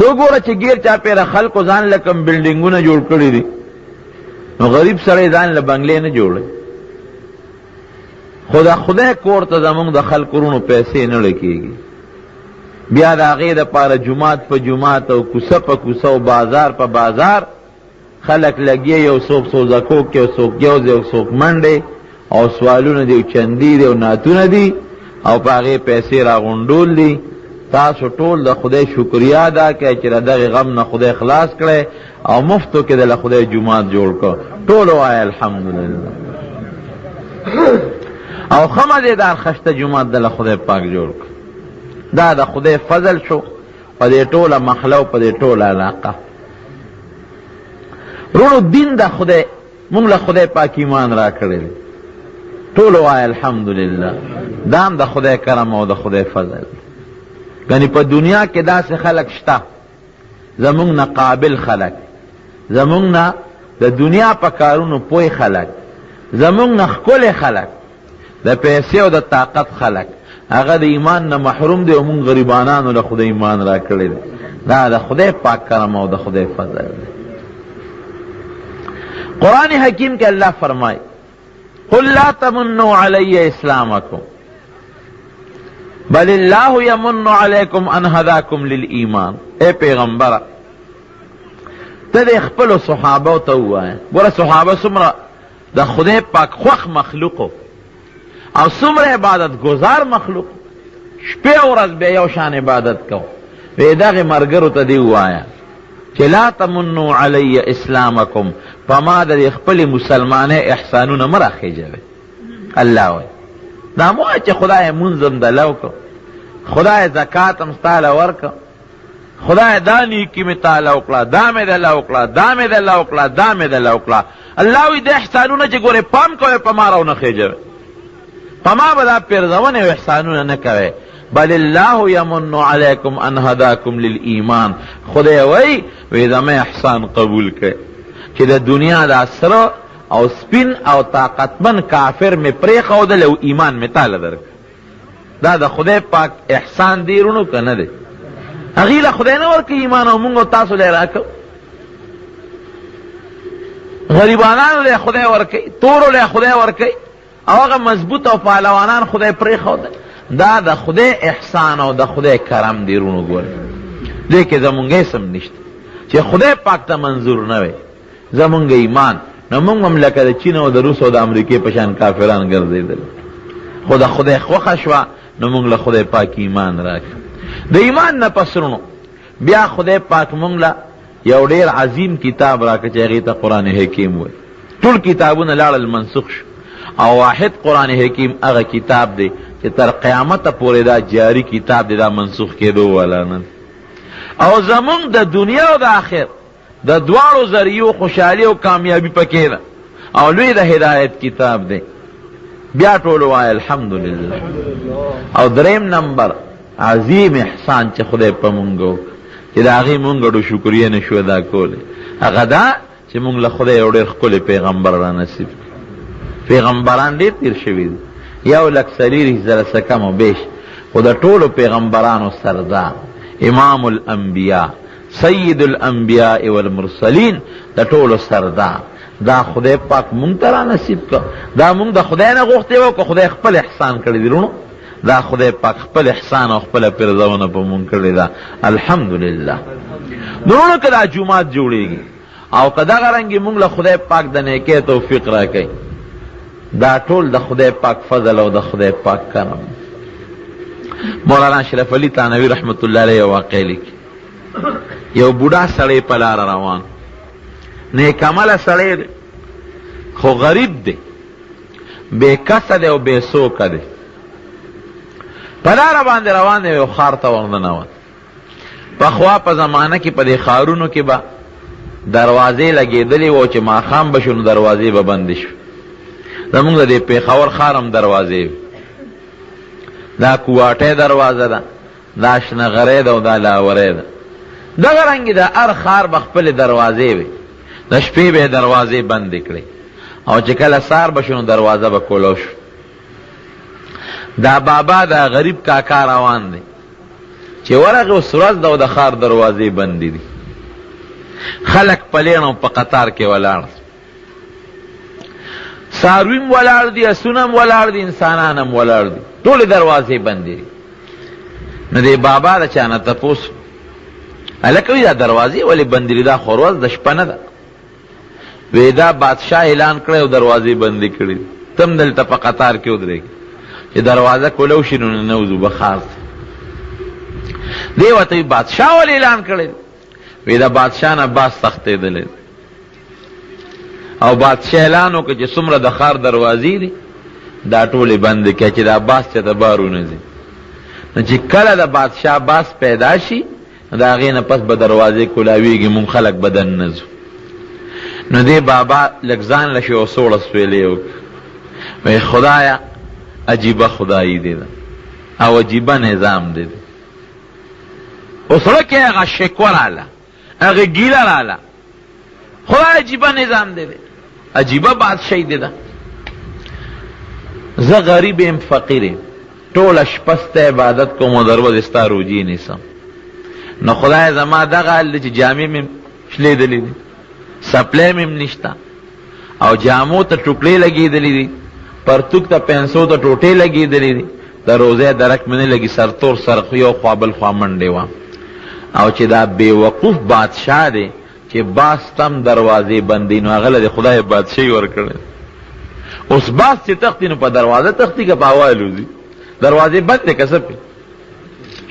تو ګوره چې ګیر چا پیره خلکو ځان له کوم بلډینګونه جوړ کړي دي، نو غریب سړی ځان له بنګلې نه جوړوي. خدای کور ته زمونږ د خلکو رونو پیسې نه لکېږي، بیا د هغې دپاره جومات په جومات او کوڅه په کوڅه او بازار په بازار خلک لګي، یو څوک سوزکو کې، یو څوک یوز، یو څوک منډې او سوالونه دي او چندي دي او نعتونه دي او په هغې پیسې راغونډول دي. تاسو ټول د خدای شکریا ادا کړئ چې د دغې غم نه خدای خلاص کړی او مفتو کې د خدای جومات جوړ کړ. ټول وایه الحمدلله. او ښه مزېدار خشته جومات د خدای پاک جوړ کړ. دا د خدای فضل شو په دې ټوله محله او په دې ټوله علاقه. رونو دین د خدای مونږ له خدای پاک ایمان را کړی دی. ټول وایه الحمدلله. دا هم د خدای کرم او د خدای فضل. یعنی په دنیا کې داسې خلک شته زمونږ نه قابل خلک، زمونږ نه د دنیا په کارونو پوی خلک، زمونږ نه ښکلې خلک، د پیسې او د طاقت خلک، هغه د ایمان نه محروم دی او مونږ غریبانانو له خدای ایمان را کړی دی. دا د خدای پاک کرم او د خدای فضل دی. قرآن حکیم کې الله فرمائی قل لا تمنوا علی اسلامکم بل اللہ یمن علیکم ان ہداکم للایمان. اے پیغمبر ته د خپلو صحابو ته ووایه، ګوره صحابه څومره د خدای پاک خوښ مخلوقو او څومره عبادت گزار مخلوق، شپې او ورځ به یو شان عبادت کو. وی دغې ملګرو ته دې ووایه چې لا تمنوا علی اسلامکم، په ما د خپلې مسلمانۍ احسانونه مه راخیژوئ. الله وایي دا مو وایه چې خدای مونځ هم دله وکړو، خدای زکات هم ستاله ورکړه، خدای دا نیکي مې تاله وکړه، دا مې دله وکړه، دا مې دله وکړه، دا مې دله وکړه. الله وایي د احسانونه چې ګورې پام کوئ په ما راونه خیژوئ، په ما به دا پیرزونې او احسانونه نه کوئ. بل الله یمن علیکم ان هداکم للایمان. خدای وی زما احسان قبول کړئ چې د دنیا دا سره او سپین او طاقتمن کافر می پریښودل او ایمان می تاله درک. دا د خدای پاک احسان دی رونو که نه دی؟ هغې له خدای نه ورکوي ایمان او مونږ او تاسو له یې راکوو. غریبانانو له خدای ورکوي، تورو له خدای ورکوي او هغه مضبوط او پهلوانان خدای پریښودل. دا د خدای احسان او د خدای کرم دی رونو. ګورئ دې کې زمونږ اسم نشته چې خدای پاک ته منظور نه وی زمونږ ایمان، نو مونږ هم لکه د چین او د روس او د امریکې په شان کافران ګرځېدل. خو د خدای خوښه شوه نو مونږ له خدای پاک ایمان راکړه. د ایمان نه پس رونو بیا خدای پاک مونږ له یو ډېر عظیم کتاب راکړه چې هغې ته قرآن حکیم وایي. ټول کتابونه لاړل منسوخ شو او واحد قرآن حکیم هغه کتاب دی چې تر قیامته پورې دا جاری کتاب دی، دا منسوخ کېدو والا نه. او زمونږ د دنیا او د آخر د دواړو ذریعو خوشحالي او کامیابی پکې ده او لوی د هدایت کتاب دی. بیا ټول وایه الحمدلله. او دریم نمبر عظیم احسان چې خدای په مونږ وکړ چې د هغې مونږ ډو شکریه نشو ادا کولی، هغه دا چې مونږ له خدای یو ډېر ښکلی پیغمبر را نصیب کړي. پیغمبران ډېر تیر شوي دي، 1,40,000 څه کم و بیش، خو د ټولو پیغمبرانو سردار، امام الانبیاء، سید الانبیاء والمرسلین، د ټولو سردار. دا خدای پاک مونږ ته را نصیب کړه. دا مونږ د خدای نه غوښتې وو که خدای خپل احسان کړی دی رونو؟ دا خدای پاک خپل احسان او خپله پیرزونه په مونږ کړې ده. الحمدلله. نورونو که دا جومات جوړېږي او که دغه رنګې مونږ له خدای پاک د نیکۍ توفیق را کوي، دا ټول د خدای پاک فضل او د خدای پاک کرم. مولانا اشرف علي تانوي رحمت الله علیه یو واقع لیکي. یو بوډا سړی په لاره روان، نیک عمله سړی دی خو غریب دی، بې کسه دی او بې سوکه دی. په لاره باندې روان دی، یو ښار ته ورننوت. پخوا په زمانه کې په دې ښارونو کې به دروازې لګېدلې وو چې ماښام به شو نو دروازې به بندې شو. زمونږ د دې پېښور ښار هم دروازې وي، دا کوواټۍ دروازه ده، دا شنغرۍ ده او دا لاورۍ ده. دغه رنګې د هر ښار به خپلې دروازې وي، د شپې به یې دروازې بندې کړې او چې کله سهار به شو نو دروازه به کولو شو. دا بابا دا غریب کاکا روان دی، چې ورغه اوس ورځ ده او د ښار دروازې بندې دي، خلک پلین او په قطار کې ولاړ، څارویم ولاړ دي، اسونه هم ولاړ دي، انسانان هم ولاړ دي، ټولې دروازې بندې دي. نو دې بابا د چا نه تپوس هلکه وایي دا دروازې ولې بندې دي؟ دا خو ورځ د شپه نه ده. وی دا بادشاه اعلان کړی او دروازې بندې کړي، تم دلته په قطار کې ودرېږي چې دروازه کولو شي نو ننوځو به ښار ته. دی ورته وایي بادشاه ولې اعلان کړی؟ وی دا بادشاه نه باز تښتېدلی او بادشاه اعلان وکړه چې څومره د ښار دروازې دي دا ټولې بندې کړه چې دا باز چېته بار ونه ځي. نو چې کله د بادشاه باز پیدا شي د هغې نه پس به دروازې کولاویږي، مونږ خلک به دننه ځو. نو دی بابا لږ ځان له شي او سوړه سویلې وکړه، وی خدایا عجیبه خدایي دی ده او عجیبه نظام دی ده. اوس زړه کې هغه شکوه راله، هغه ګیله راله، خدای عجیبه نظام دی ده، عجیبه بادشاهي دی ده. زه غریب یم فقیر یم، ټوله شپه ستا عبادت کوم او د ورځې ستا روجې نیسم، نو خدای زما دغه حال دی چې جامې مې شلېدلې دي، سپلی مې نشته او جامو ته ټوکلې لګېدلې دي، پرتوک ته پنسو ته ټوټې لګېدلې دي، د روزې درک مې نه لګي، سرتور سرخ یو خوا بل خوا منډې وه. او چې دا بېوقوف بادشاه دی چې باز تم دروازې بندې، نو هغه له د خدای بادشاهي ورکړی. اوس باز چې تښتي نو په دروازه تښتي که په هوا الوځي؟ دروازې بندې که څه پې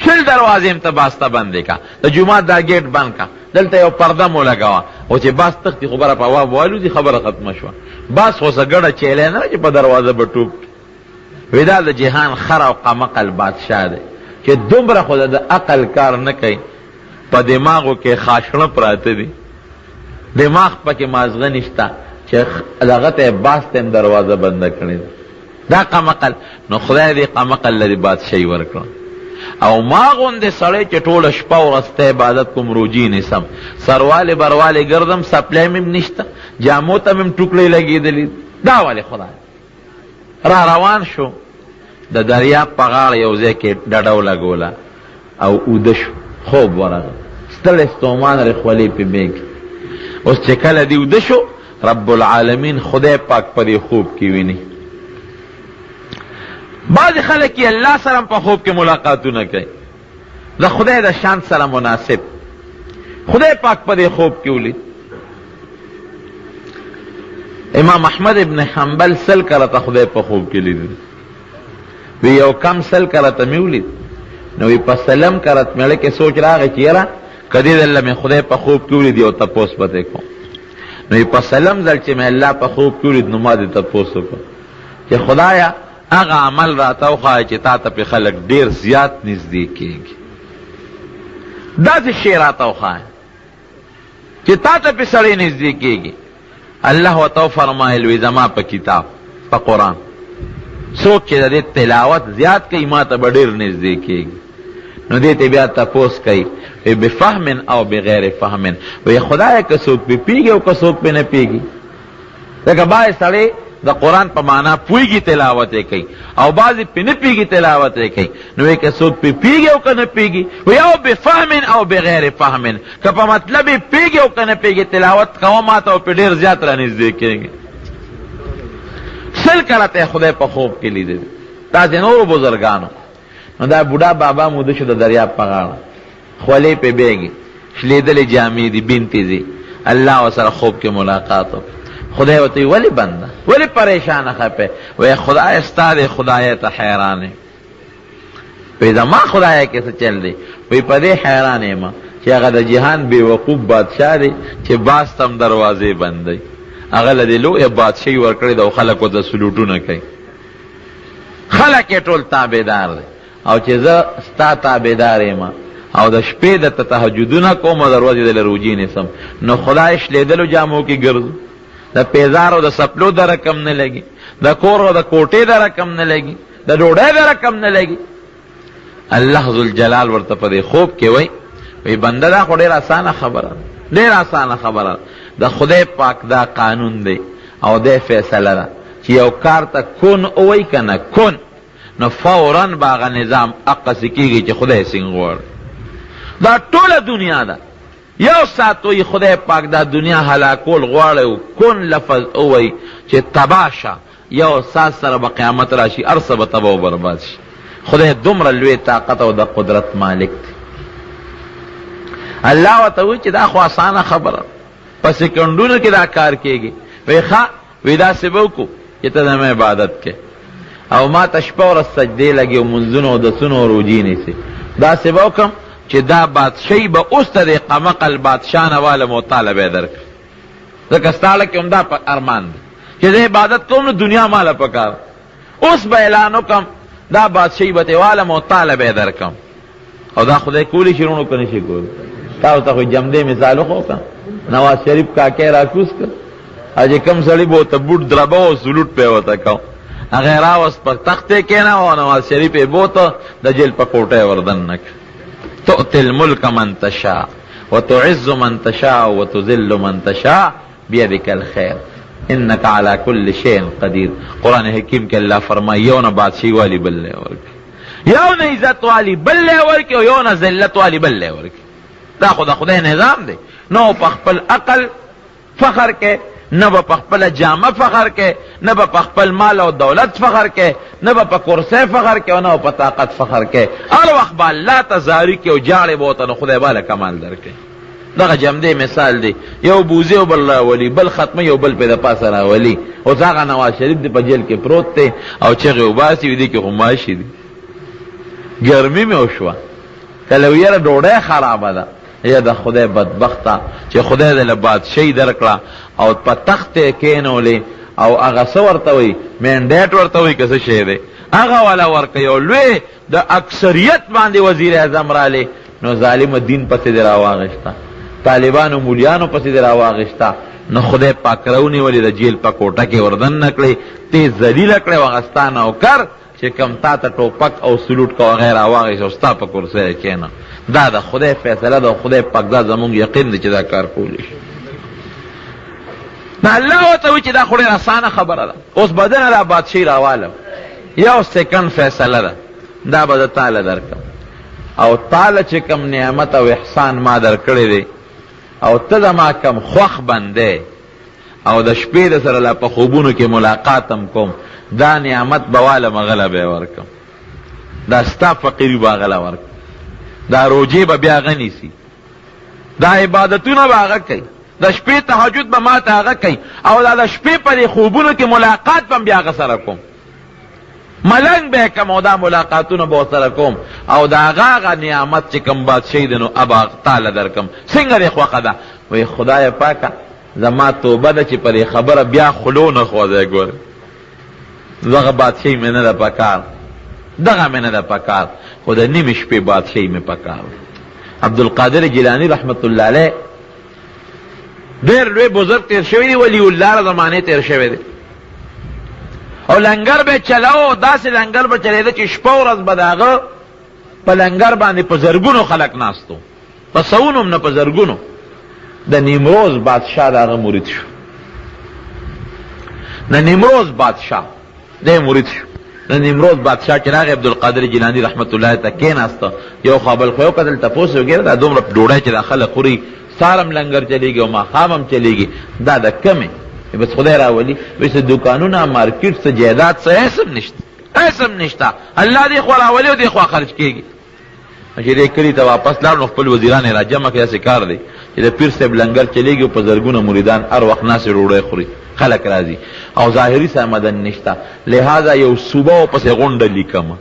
شل دروازې هم ته باز ته بندې که، د جومات دا ګیټ بند که، دلته یو پرده مو لګوه، او چې باز تښتي خو بره په هوا والوځي، خبره ختمه شوه. باز خو څه ګډه چیلی نه چې په دروازه به ټوپ. وی دا د جهان خر او قمقل بادشاه دی چې دومره خو د عقل کار نه کوي، په دماغو کې خاشڼه پراته دي، دماغ پکې مازغه نشته چې دغه ته باز ته هم دروازه بنده کړې ده. دا قمقل. نو خدای دې قمقل له دې بادشاهي ورکړه. او ما غوندې سړی چې ټوله شپه ورځ ته عبادت کوم، روجې نیسم، سروالې بروالې ګرځم، سپلی مې نشته، جامو ته مې ټوکړې لګېدلې، دا ولې خدای؟ را روان شو، د دریاب په غاړه یو ځای کې ډډه ولګوله او اوده شو، خوب ورغی، ستړی ستومان رخولې پې بیږي. اوس چې کله دې اوده شو، رب العالمین خدای پاک په دې خوب کې ویني. بعضې خلک یې الله سره په خوب کې ملاقاتونه کوي، د خدای د شان سره مناسب. خدای پاک په دې خوب کې ولید. امام احمد ابن حنبل سل کرته خدای په خوب کې لیدل، وی یو کم سل کرته مې ولید. نو وی په سلم کرت مې کې سوچ راغی چې یاره که دې ځل مې خدای په خوب کې ولید یو تپوس به ترې کوم. نو وی په سلم ځل چې مې الله په خوب کې ولید نو ما دې تپوس وکړه چې خدایه هغه عمل راته وښایه چې تا ته پې خلک ډېر زیات نږدې کېږي، داسې شی راته وښایه چې تا ته پې سړی نږدې کېږي. الله ورته وفرمایل وی زما په کتاب په قرآن څوک چې د دې تلاوت زیات کوي ما ته به ډېر نږدې کېږي. نو دې ته بیا تپوس کوي وی بفهم او بغیر فهم، وی خدایه که څوک پې پېږي او که څوک پې نه پېږي. ځکه بعضې سړی د قرآن په معنا پوهېږي تلاوت یې کوي او بعضې پې نه پېږي تلاوت یې کوي. نو وی که څوک پې پېږي او که نه پېږي، وی او بفهم او بغیر فهم، که په مطلب یې پېږي او که نه پېږي تلاوت کوه ما ته او پې ډېر زیات را نږدې کېږي. سل کله ته خدای په خوب کې لیدل. داسې نورو بزرګانو. نو دا بوډا بابا موده شو د دریاب په غاړه، خولې پې بیږي، شلېدلې جامې دي، بینتې دي، الله ورسره خوب کې ملاقات وکړه. خدای ورته وی ولې بنده ولې پریشانه خپې؟ وی خدای ستا دی خدای ته حیران یم. وی زما خدای کې څه چل دی؟ وی په دې حیران یم چې هغه د جهان بې وقوف بادشاه دی چې باز تم دروازې بندوي، هغه له دې لویه بادشاهي ورکړې ده او خلک ورته سلوټونه کوي، خلک یې ټول تابعدار دی. او چې زه ستا تابعدار یم او د شپې د ته تهجدونه کوم او د ورځې د له روجې نیسم، نو خدای شلېدلو جامو کې ګرځو، د پیزار او د سپلو د رقم نه لګي، د کور او د کوټې د رقم نه لګي، د ډوډۍ د رقم نه لګي. الله ذوالجلال ورته په دې خوب کې وی بنده دا خو ډېر اسانه خبره، ډېر اسانه خبره، د خدای پاک دا قانون دی او دی فیصله ده چې یو کار ته کن اوی که نه کن، نو فوراً به هغه نظام اقسې کېږي چې خدای څنګه غواړي. دا ټوله دنیا ده. یو ساعت وی خدای پاک دا دنیا هلاکول غواړي، کون لفظ اوی چې تباشه، یو ساعت سره به قیامت راشي، ارسه به تبا و برباد شي. خدای دومره لوی طاقت او د قدرت مالک دی. الله ورته وی چې دا خو آسانه خبره، په سکندونو کې دا کار کېږي. وی ښه، وی داسې به وکړو چې ته زما عبادت کې او ما ته شپه ورځ سجدې لګي او منځونه او دسونه او روجې نیسي. داسې به وکړم چې دا بادشاهي به اوس ته د قمقل بادشاه نه والم او تاله به یې درکړم، ځکه ستا کې هم دا ارمان دی چې زه عبادت کوم نو دنیا ماله پکار. اوس به اعلان وکړم دا بادشاهي به تې والم او تاله به یې درکړم. او دا خدای کولی شي رونو که نه شي کولی؟ تاسو ته خو جمدې مثال وښوکړم. نواز شریف کاکی راکوز کړ، او چې کوم سړي به ورته بوټ دربه او سلوټ پې ورته کو، هغه راوست په تخت یې کېناوه او نواز شریف یې بوته د جیل په کوټه یې وردننه کړ. تؤتي الملك من تشاء وتعز من تشاء وتذل من تشاء بيدك الخير انك على كل شيء قدير. قرآن حکیم کې الله فرمایي یو نه بادشاہي والی بل له ورکي، یو نه عزت والی بل له ورکي، او یو نه ذلت والی بل له ورکي. دا خو د خدای نظام دی. نو په خپل عقل فخر کې، نه به په خپله جامه فخر کې، نه به په خپل مال او دولت فخر کې، نه به په کرسی فخر کې، او نه په طاقت فخر کې. هر وخت به الله ته زاري کې او جاړې به ورته، نو خدای به له کمال درکړي. دغه جمدې مثال دی، یو بوزي او بل راولي، بل ختمه یو بل پې د پاسه راولي. اوس هغه نواز شریف دی په جیل کې پروت دی او چغې وباسي، وي دې کې خو ماشي دي. ګرمي مې وشوه، کله ویره ډوډۍ خرابه ده، یا د خدای بدبخته چې خدای دې له بادشاهي درکړه او په تخت یې کېنولې، او هغه څه ورته وایي مینډیټ ورته وایي که څه شی دی، هغه والا ورکوي. او لوی د اکثریت باندې وزیر اعظم رالی، نو ظالم دین پسې دې راواغېسته، طالبانو مولیانو پسې دې راواغېسته، نو خدای پاک راونیولې د جیل په کوټه کې وردننه کړې، ته ذلیله کړې و هغه ستا نوکر چې کوم تا ته ټوپک او سلوټ کا وغیره واغېست او ستا په کرسی کېنه. دا د خدای فیصله ده، خدای پاک دا زمونږ یقین دی چې دا کار کولی شي. نو الله ورته وایي چې دا خو ډېره اسانه خبره ده. اوس به دنه دا بادشاهي راوالم، یو سیکنډ فیصله ده، دا به د تاله درکړم، او تاله چې کوم نعمت او احسان ما درکړی دی، او ته زما کوم خوښ بندی، او د شپې د سره لا په خوبونو کې ملاقات هم کوم، دا نعمت به والم هغله به یې ورکړم، دا ستا فقیري به هغله ورکړم، دا روجې به بیا هغه نیسي، دا عبادتونه به هغه کوي، د شپې تهجد به ما ته هغه کوي، او دا د شپې په دې خوبونو کې ملاقات به هم بیا هغه سره کوم، ملنګ به یې کم او دا ملاقاتونه به ورسره کوم، او د هغه نعمت چې کوم بادشاهي دی نو ابه تاله درکم. څنګه دې خوښه ده؟ وایي خدای پاکه زما توبه ده چې په دې خبره بیا خلو نه خوځی. ګوره دغه بادشاهي مې نه ده پکار، دغه مې نه ده پکار، خو د نیمې شپې بادشاهي مې پکار. عبدالقادر جیلانی رحمت الله علیه ډېر لوی بزرګ تیر شوی دی، ولی الله زمانې تیر شوی دی، او لنګر به چلاو، داسې لنګر به چلېده چې شپه ورځ به د هغه په لنګر باندې په زرګونو خلک ناستو، په سوونو هم نه په زرګونو. د نیمروز بادشاه د هغه مرید شو، د نیمروز بادشاه دی مرید شو. د نیمروز بادشاه چې راغی عبدالقادر جیلانی رحمت الله ته کېناسته، یو خوا بل خوا یو کتل تپوس یې وکړه دا دومره ډوډۍ چې دا خلک خوري، سهار هم لنګر چلېږي او ماښام هم چلېږي، دا د کمې؟ بس خدای راولي، وایي څه دوکانونه مارکیټ څه جایداد څه هیڅ هم نشته، هیڅ هم نشته، الله دې خوا راولي او دې خوا خرج کېږي. چې دې کلي ته واپس لاړ نو خپل وزیران یې را جمع کړي، داسې کار دی چې د پیر صاحب لنګر چلېږي او په زرګونه مریدان هر وخت ناستې ډوډۍ خوري، خلک راځي او ظاهري سمدن نشته، لہذا یو صوبه ورپسې غونډه لیکمه،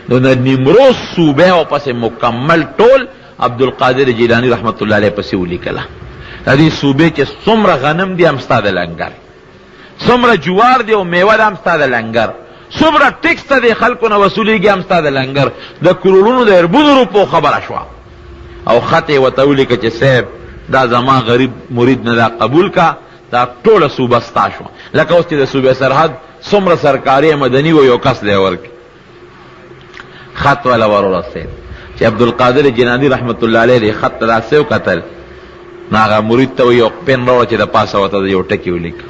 نو د نیمروز صوبه ورپسې مکمل ټول عبدالقادر جیلانی رحمت الله علیه پسې ولیکله. د دې صوبې چې څومره غنم دي هم ستا د لنګر، څومره جوار دی او میوه ده هم ستا د لنګر، څومره ټیکس ته د خلکو نه وصولیږي هم ستا د لنګر، د کروڑونو د اربونو روپو خبره شوه. او خط یې ورته ولیکه چې صاحب دا زما غریب مرید نه دا قبول کا، دا ټوله صوبه ستا شوه. لکه اوس چې د صوبې سرحد څومره سرکاري مدني و یو کس دی ورکړي. خط والا ورورسېد چې عبدالقادر جیلانی رحمت الله علیه خط ته داسې وکتل، نو هغه مرید ته یو پن راوړه چې د پاسه ورته یو ټکي ولیکه،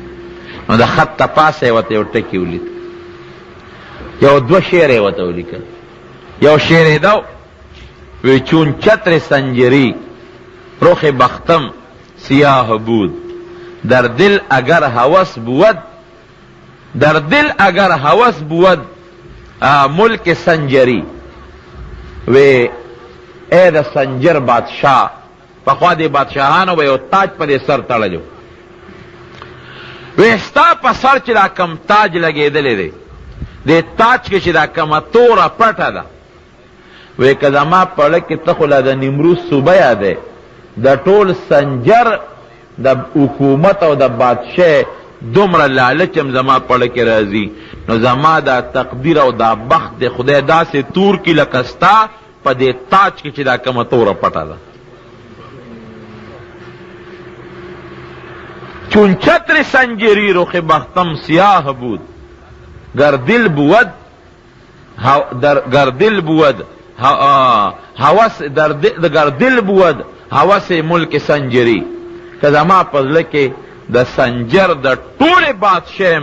نو د خط ته پاسه یې ورته یو ټکي ولید، یو دوه شعر یې ورته ولیکل. یو شعر یې دا وی چون چتر سنجری رخ بختم سیاه بود، در دل اگر هوس بود، در دل اگر هوس بود ملک سنجری. وی اے دا سنجر بادشاہ، پخوا دی بادشاہانو به یو تاج پر سر تړلو، وی ستا په سر چې دا کم تاج لګېدلی دی، دی تاج کې چې دا کمه توره پټه ده، وی که زما پړه کې ته خو لا د نیمروز صوبه یادی، د ټول سنجر د حکومت او د بادشاہ دومره لالچم زما پړه کې راځي، نو زما دا تقدیر او دا بخت د خدای داسې تور کی لکه ستا په دې تاج کې چې دا کمه توره پټه ده. چون چتر سنجری رخ بختم سیاه بود، گر دل بود گر دل بود هوس گر دل بود هوس ملک سنجری. که زما په زړه کې د سنجر د ټولې بادشاہ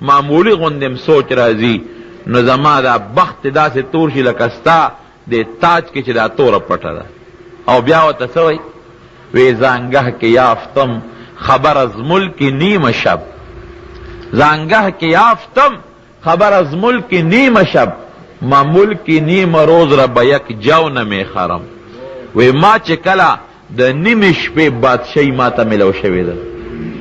معمولی غوندم سوچ راځي، نو زما دا بخت داسې تور شي لکه ستا د تاج کې چې دا توره پټه ده. او بیا ورته څه وایي؟ وی زانگه که یافتم خبر از ملک نیم شب، زانگه که یافتم خبر از ملک نیم شب، ما ملک نیم روز را به یک جو نمی خرم. وی ما چې کله د نیم شپې بادشاہی ما ته ملو شوې ده،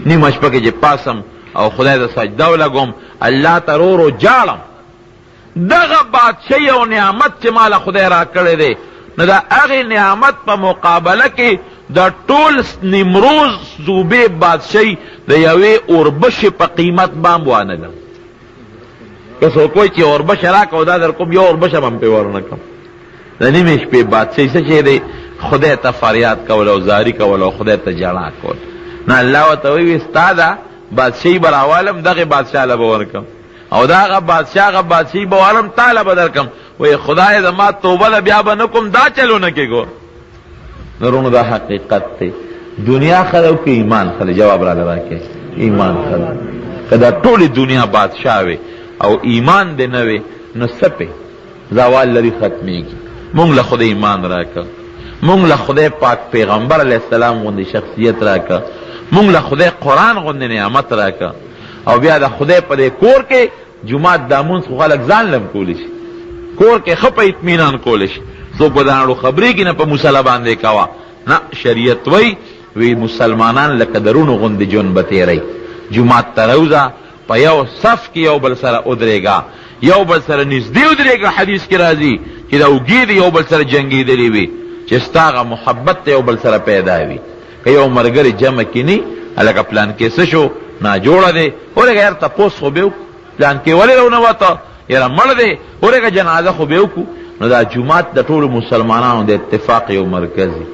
نیم شپه کې چې پاسم او خدای ته سجده ولګوم، الله ته رو جاړم، دغه بادشاہی او نعمت چې ماله خدای را کړی دی، نو د هغې نعمت په مقابله کې د ټول نیمروز صوبې بادشاہی د یوې اوربشې په قیمت بام وانه. که څوک وایي چې اوربشه راکړه او دا در کوم، یو اوربشه به هم پرې ورنه کړم. د نیمې شپې بادشاہي څه شی دی؟ خدای ته فریاد کول او زاری کول او خدای ته ژړا کول. نه الله ورته وایي ستا ده بادشاہي به راوالم، دغې بادشاه له به ورکړم، او دا هغه بادشاه هغه بادشاہي به والم تا له به درکړم. وایي خدای زما توبه له بیا به نه کوم، دا چلونه کې ګور. نورونو دا حقیقت دی. دنیا ښه ده او که ایمان ښه دی؟ جواب راله راکړئ. ایمان ښه ده. که دا ټولې دنیا بادشاه وي او ایمان دې نه وي، نو څه پې زوال لري، ختمیږي. مونږ له خدای ایمان راکړه، مونږ له خدای پاک پیغمبر علیه السلام غوندې شخصیت راکړه، مونږ له خدای قرآن غوندې نعمت راکړه، او بیا د خدای په دې کور کې جومات دا مونځ خو خلک ځان لم کولی شي، کور کې ښه په اطمینان کولی شي. څوک به داړو خبرېږي نه په مصله باندې کوه، نه شریعت وی مسلمانان لکه درونو غوندې ژوند به تېروئ. جومات ته روځه، په یو صف کې یو بل سره ودرېږه، یو بل سره نږدې ودرېږه. حدیث کې راځي چې دا اوږې دي یو بل سره جنګېدلي وي، چې ستا هغه محبت ته یو بل سره پیدا وي. که یو ملګری جمع کینی هلکه پلان کې څه شو، ناجوړه دی، ورېږه یار تپوس خو به وکړو، پلان کې ولې راونوته، یاره مړ دی، ورېږه جنازه خو به وکړو. نو دا جومات د ټولو مسلمانانو د اتفاق یو مرکز دی.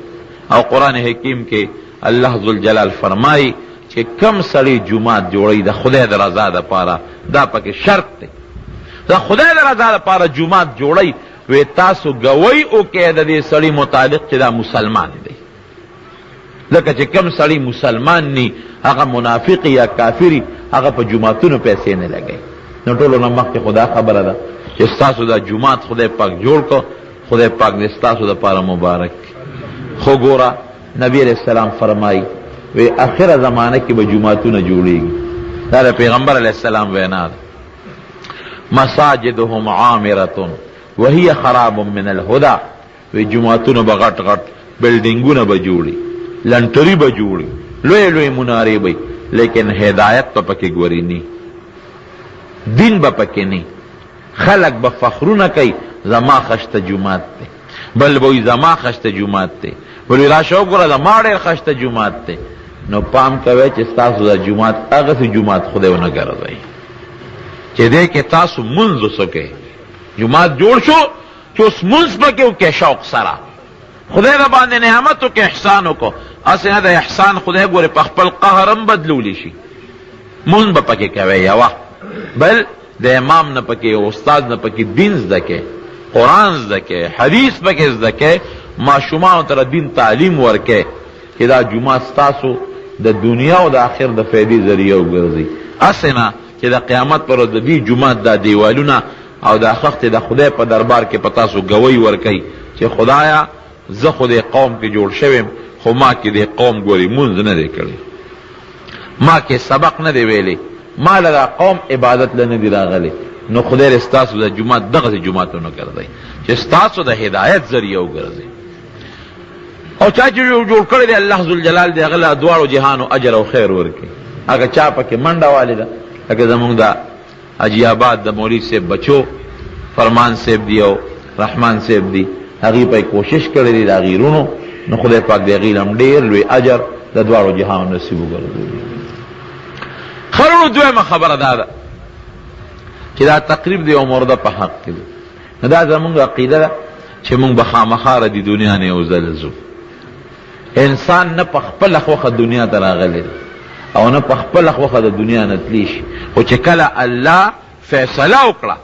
او قرآن حکیم کې الله ذوالجلال فرمایي چې کم سړی جومات جوړوي د خدای د رضا دپاره، دا پکې شرط دی. د خدای د رضا دپاره جومات جوړوي، وی تاسو ګوی وکئ د دې سړي متعلق چې دا مسلمان دی. لکه چې کم سړی مسلمان نی، هغه منافق یا کافری، هغه په جوماتونو پیسې نه لګوي. نو ټولو نه مخکې خدا خبره ده چې ستاسو دا جومات خدای پاک جوړ کړ، خدای پاک دې ستاسو دپاره مبارک. خو ګوره نبی علیہ السلام فرمایي وی اخره زمانه کې به جوماتونه جوړیږي. دا د پیغمبر علیہ السلام وینا ده. مساجدهم عامرة وهي خراب من الهدى. وی جوماتونه به غټ غټ بلډینګونه به جوړي، لنټري به جوړي، لوی لوی منارې به، لیکن هدایت په پکې ګوري نی، دین به پکې نی. خلق به فخرونه کوي زما خشته جومات دی، بل به وي زما خشته جومات دی، بل راشه وګوره زما ډېر خشته جومات دی. نو پام کوئ چې ستاسو دا جومات هغسې جومات خدای ونه ګرځوئ چې دی کې تاسو منځ وسکئ. جومات جوړ شو چې اوس منځ پکې وکړئ شوق سره، خدای را باندې نعمت وکړئ، احسان وکړو. هسې نه د احسان خدای ګورې په خپل قهر هم بدلولی شي. منځ به پکې کوئ یوه، بل د امام نه پکې او استاد نه پکې دین زده کئ، قرآن زده کئ، حدیث پکې زده کئ، ماشومانو ته دین تعلیم ورکئ چې دا جومات ستاسو د دنیا او د آخر د فیدې ذریعه وګرځي. هسې نه چې د قیامت پر ورځ د دې جومات دا دیوالونه او دا خښتې د خدای په دربار کې په تاسو ګوی ورکئ چې خدایا زه خو دې قوم کې جوړ شویم خو ما کې دې قوم ګوري مونځ نه دی کړی، ما کې سبق نه دی ویلی، ما له دا قوم عبادت له نه دی راغلی. نو خدای ستاسو د جماعت دغسې جماعتونه ګرځئ چې ستاسو د هدایت ذریعه وګرځئ. او چا چې جوړ کړی دی الله ذوالجلال دی هغه له دواړو جهانو اجر او خیر ورکړي. هغه چا پکې منډه والې ده لکه زمونږ د حاجي آباد د مولوي صاحب بچو فرمان صاحب دی او رحمان صاحب دی، هغې پکې کوشش کړی دی د هغې رونو. نو خدای پاک د هغې هم ډېر لوی اجر د دواړو جهانو نصیب وګرځوي. خرونو دویمه خبره دا ده چې دا تقریب دی او مرده په حق کې دی. نو دا زمونږ عقیده ده چې مونږ به خامخا د دنیا نه یو ځل ځو. انسان نه په خپله خوښه دنیا ته راغلی او نه په خپله خوښه د دنیا نه تلی شي، خو چې کله الله فیصله وکړه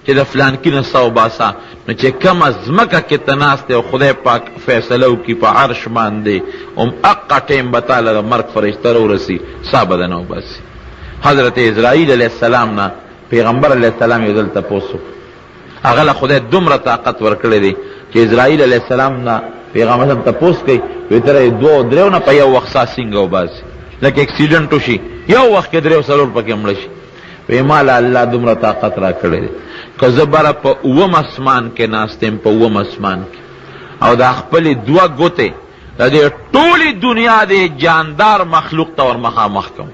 چې د فلانکي نه څه وباسه، نو چې کومه ځمکه کې ته ناست دی او خدای پاک فیصله وکړي په عرش باندې هغه ټیم به تا له مرګ فرشته راورسي سا به دنه وباسي. حضرت اسرائیل علیه السلام نه پیغمبر علیه السلام یو ځل تپوس وکړ، هغه له خدای دومره طاقت ورکړی دی چې اسرائیل علیه السلام نه پیغمبر صاحب تپوس کوي وایي ته دوه درېو نه په یو وخت سا څنګه وباسي، لکه اکسیډنټ وشي یو وخت کې درېو څلور پکې مړه شي. وایي ما له الله دومره طاقت را کړی دی که زه بره په اووم اسمان کې ناست یم، په اووم اسمان کې، او دا خپلې دوه ګوتې د دې ټولې دنیا د جاندار مخلوق ته ور مخامخ کوم،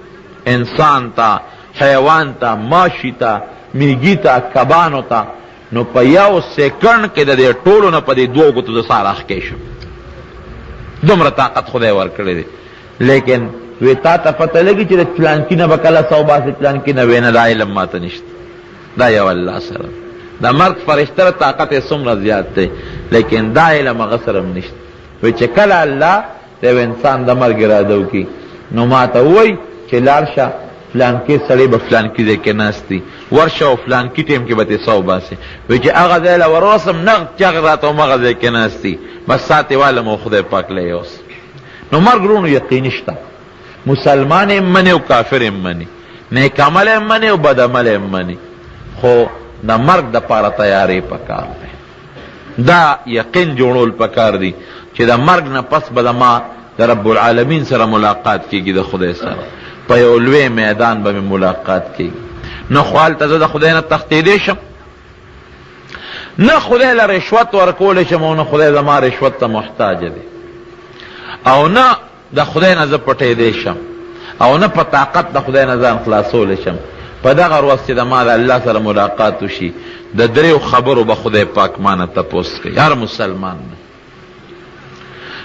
انسان ته، حیوان ته، ماشي ته، میږي ته، کبانو ته، نو په یو سیکنډ کې د دې ټولو نه په دې دوو ګوتو د سار اخکې شم. دومره طاقت خدای ورکړی دی. لیکن وی تا ته پته لګي چې د فلانکي نه به کله څه وباسې، فلانکي نه وی نه دا علم ماته نشته، دا یو الله سره د مرګ فرشته طاقت یې څومره زیات دی، لیکن دا علم هغه سره هم نشته. وی چې کله الله د یو انسان د مرګ اراده وکړي نو ماته ووایي چې لاړ شه فلانکي سړی به فلانکي ځای کې ناست دی، ورشه او فلانکي ټیم کې به ترې څه وباسې. وایي چې هغه ځای له ورسم نغد چغ راته همغه ځای کې ناست دی، بس ساتې والم او خدای پاک له یوس. نو مرګ رونو یقیني شته، مسلمان هم مني او کافر هم مني، نیک عمل هم مني او بد عمل هم مني، خو د مرګ دپاره تیاری پکار دی. دا یقین جوړول پکار دی چې د مرګ نه پس به ما د رب العالمین سره ملاقات کیږي، د خدای سره په یو لوی میدان به ملاقات کیږي. نه خو هلته زه د خدای نه تښتېدی شم، نه خدای له رشوت ورکولی شم او نه خدای زما رشوت ته محتاج دی، او نه د خدای نه زه پټېدی شم، او نه په طاقت د خدای نه ځان خلاصولی شم. په دغه ورځ چې د ما د الله سره ملاقات وشي د دریو خبرو به خدای پاک ما نه تپوس کوي، هر مسلمان نه.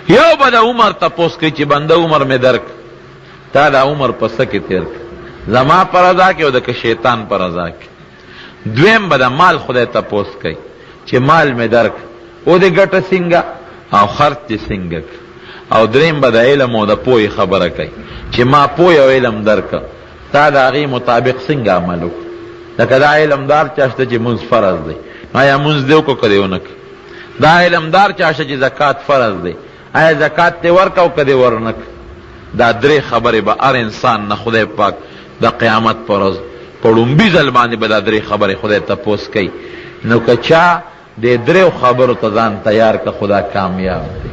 یو به د عمر تپوس کوي چې بنده عمر مې درک، تا دا عمر په څه کې تېر کړ، زما په رضا کې او د که شیطان په رضا کې. دویم به د مال خدای تپوس کوي چې مال مې درک او د ګټه څنګه او خرچ دې څنګه. او دریم به د علم او د پوهې خبره کوي چې ما پوهې او علم درکه، تا د هغې مطابق څنګه عمل وکړو. لکه دا علمدار چا شته چې مونځ فرض دی، آیا مونځ دې وکړو که دې ونه کړو. دا علمدار چا شته چې زکات فرض دی، آیا زکات دې ورکړه او که دې ورنه کړو. دا درې خبرې به هر انسان نه خدای پاک د قیامت پر ورځ په لومبي ځل باندې به دا درې خبرې خدای تپوس کوي. نو که چا دې دریو خبرو ته ځان تیار که خدا کامیاب دی،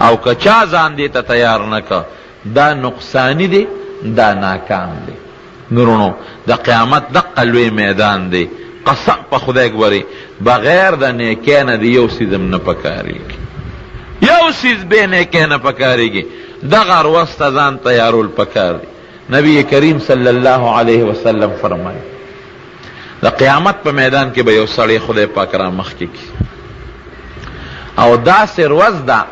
او که چا ځان دې ته تیار نه که دا نقصانی دی، دا ناکام دی. نورونو د قیامت دقه لوی میدان دی، قسم په خدای ګورئ بغیر د نیکۍ نه د یو څیز هم نه پکارېږي، یو څیز بې نیکۍ نه پکارېږي. دغه ورځ ته ځان تیارول پکار دی. نبی کریم صلی الله علیه وسلم فرمایي د قیامت په میدان کې به یو سړی خدای پاک را مخکې کړي او داسې ورځ ده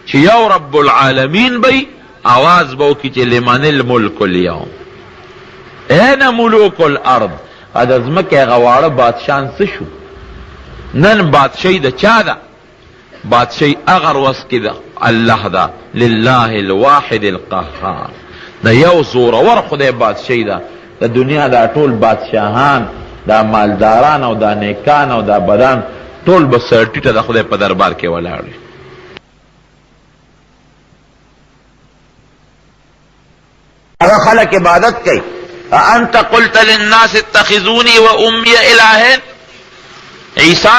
چې یو رب العالمین به آواز به وکړي چې لمن الملک اليوم، این ملوک الارض، د ځمکې هغه واړه بادشاهان څه شو؟ نن بادشاهي د چا ده؟ بادشاهي هغه ورځ کې ده الله ده، لله الواحد القهار، د یو زورور خدای بادشاهي ده. د دنیا دا ټول بادشاهان، دا مالداران او دا نیکان او دا بدان ټول به سرټیټه د خدای په دربار کې ولاړ وي. هغه خلک عبادت کوي. انت قلت للناس اتخذوني و امی الہین، عیسی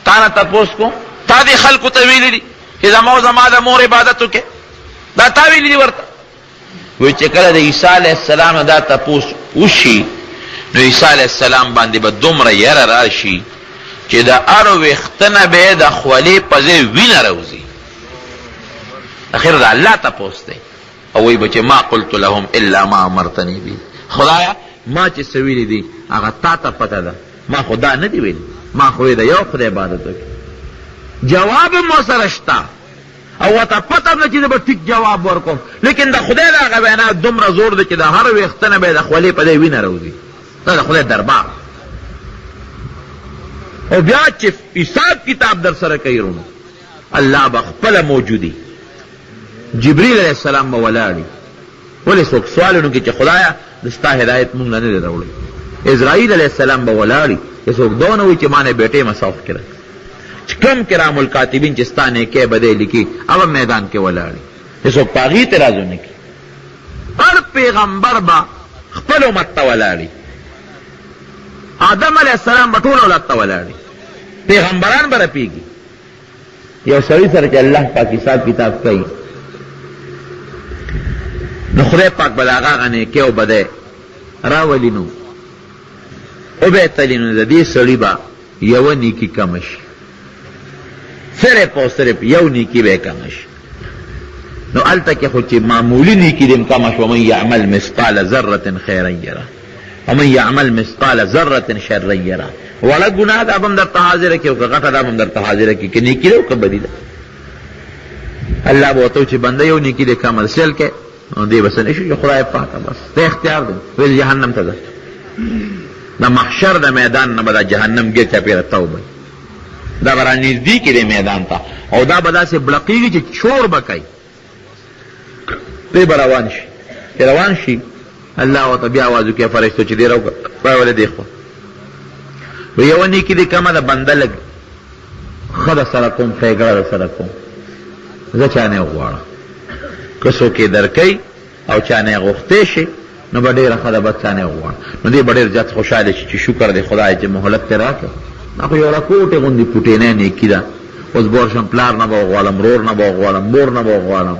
تا نه تپوس کو، تا دې خلکو ته ویلي دي چې زما د مور عبادت وکړې؟ دا تا ویلي دي ورته؟ وایي چې کله د عیسی علیه السلام نه دا تپوس وشي نو عیسی علیه السلام باندې به دومره یره راشي چې د هر ویښته نه به یې د خولې په ځای وینه راوځي. اخر د الله تپوس دی او وایي به چې ما قلت لهم الا ما امرتني به. خدایا ما چې څه ویلي دي هغه تا ته پته ده، ما خو دا نه دي ویلي، ما خو د یو خدای عبادت وکړي. جواب مو سره شته او ورته پته ده چې زه به ټیک جواب ورکوم، لیکن د خدای د هغه وینا دومره زور دی چې د هر ویښته نه به یې د خولې په ځای وینه راوځي. دا د خدای دربار. او بیا چې حساب کتاب در سره کوي رونو الله به خپله موجودي. جبریل علیه السلام به ولاړي. ولې څوک سوال ونکړي چې خدایه د ستا هدایت مونږ نه دی راوړی. اسرائیل علیه السلام به ولاړي چې څوک دا ونه وایي چې ما نه بیټې مساف کړه. چې کم کرام الکاتبین چې ستا نیکۍ بدۍ لیکي هغه میدان کې ولاړي چې څوک په هغې اعتراض ونه کړي. هر پیغمبر به خپل امت ته ولاړي. آدم علیه السلام به ټول اولاد ته ولاړي. پیغمبران به رپېږي. یو سړي سره چې الله پاک حساب کتاب کوي نو خدای پاک به د هغه نیکۍ او بدۍ راولي نو او به یې تلي نو د دې سړي به یوه نیکي کمه شي، صرف او صرف یو نیکي به یې کمه شي. نو هلته کې خو چې معمولي نیکي دې کمه شوه، من یعمل مثقال ذرة خیرا یره ومن یعمل مثقال ذرة شرا یره. وړه ګناه ده به هم درته حاضره کړي او که غټه ده به هم درته حاضره کړي، که نیکي ده او که بدي ده. الله به ورته چې بنده یو نیکي دې کمرسیل کړي نو دی بس نه شي چې خدای پاکه بس ته اختیار دی ویل جهنم ته ده. د محشر د میدان نه به دا جهنم ګیر چاپېره توبه دا به رانږدې کړي میدان ته او دا به داسې بړقېږي چې چور به کوي. دی به روان شي. چې روان شي الله ورته بیا آواز وکړي فرشتو چې دی راوکړه وایي ولې دی خوا وایي یوه نیکي دې کمه ده بنده لږ ښه در سره کوم ښېګړه در سره کوم زه چا نه یې غواړم. که څوک یې درکوي او چا نه یې غوښتی شي نو به ډېره ښه ده بس چا نه یې غواړم. نو دې به ډېر زیات خوشحاله شي چې شکر دی خدای چې مهلت ترې راکړ. دا خو یو راکوټې غوندې پوټینۍ نیکي ده. اوس بور شم پلار نه به وغواړم، رور نه به وغواړم، مور نه به وغواړم،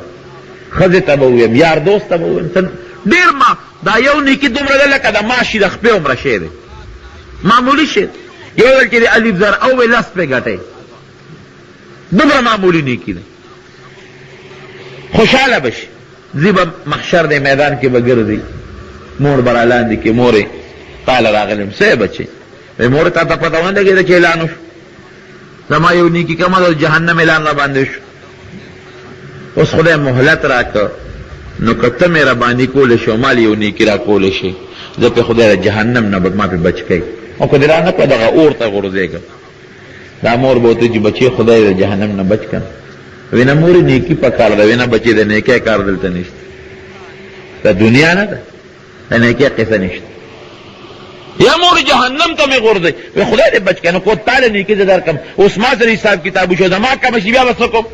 ښځې ته به وویم، یار دوست ته به وویم. ډېر ما دا یو نیکي دومره ده لکه د ماشي د خپې عمره شی دی، معمولي شی. یو ځل چې د الف زر او وی لس پې ګټئ دومره معمولي نیکي ده. خوشحاله بشي. ځي به محشر دی میدان کې به ګرځي، مور به را لاندې کې مورې تاله راغلم څه یې بچې وایي مورې تا ته پته ونه لګېده چې اعلان وشو زما یو نیکي کمه ده جهنم اعلان را باندې شو. اوس خدای مهلت راکړه نو که ته مهرباني کولی شي او ما یو نیکي را کولی شي زه پې خدای د جهنم نه به ما پې بچ کوي او که دې را نه کړه دغه اور ته غورځېږم. دا مور به ورته چې بچې خدای د جهنم نه بچ کړه. وینه مورې نیکي پکار ده، وینه بچې د نیکۍ کار دلته نشته، د دنیا نه ده، د نیکۍ قصه نشته. یا مورې جهنم ته مې غورځوي وی خدای دې بچ کړه. نو کو تا له نیکي زه درکړم اوس ما سره حساب کتاب وشو زما کمه شي بیا به څه کوم.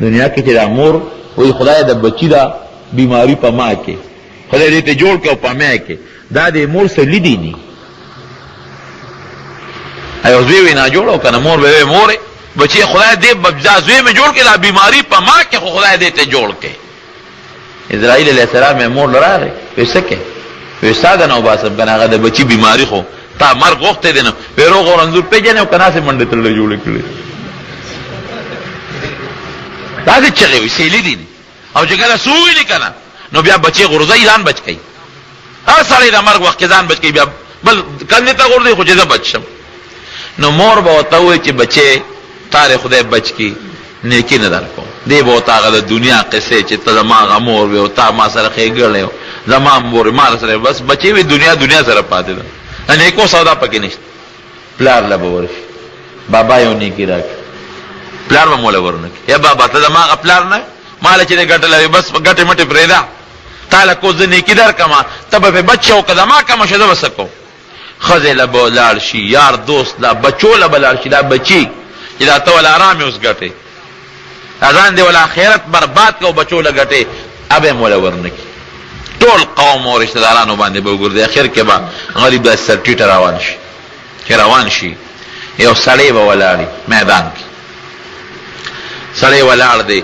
دنیا کې چې دا مور وی خدای د بچی دا بیماری په ما کې خدای دې ته جوړ کړه او په ما کې دا د مور سره لیدي نی ایو زوی وی نه جوړو کنه مور به مورې بچی خدای دې زوی مې جوړ کړه دا بیماری په ما کې خو خدای دې ته جوړ کړه. اسرائیل علیه السلام مور لراغی وی څه کې وی ساده نو باسم کنه هغه د بچی بیماری خو تا مرګ وخت دی نو وی روغ او رنځور پیژنې او کنه سه منډه تړلې جوړې کړې داسې چغې وي سیلي دي او چې کله سووي نه کنه نو بیا بچی غورځوي ځان بچ کوي. هر سړی د مرګ وخت کې ځان بچ کوي بیا بل کندې ته غورځوي خو چې زه بچ شم. نو مور به ورته ووایي چې بچې تارې خدای بچ کړي نیکي نه درکوم. دی به ورته هغه د دنیا قصې چې ته زما هغه مور وې او تا ما سره ښېګړی و زما مور ما سره بس بچې وي دنیا سره پاتې ده نیکو سودا پکې نشته. پلار له به ورشي بابا یو نیکي راکړي پلار به موله ورنه کړي یا بابا ته زما هغه پلار نه ماله چې دې ګټلی وي بس ګټې مټې پرېږده تا له کو زه نیکي درکړمه ته به پې بچ او که زما کمه شه زه به څه کوم. ښځې له به لاړ شي یار دوست لا بچو له به لاړ شي دا بچي چې دا ته ولا ارام یې اوس ګټې ځان دې ولا آخرت برباد کو بچو له ګټې اب یې موله ورنه کړي. ټول قوم او رشته دارانو باندې به وګرځي اخر کې به غریب داسې سر ټیټه روان شي چې روان شي یو سړی به ولاړی میدان کې، سړی ولاړ دی،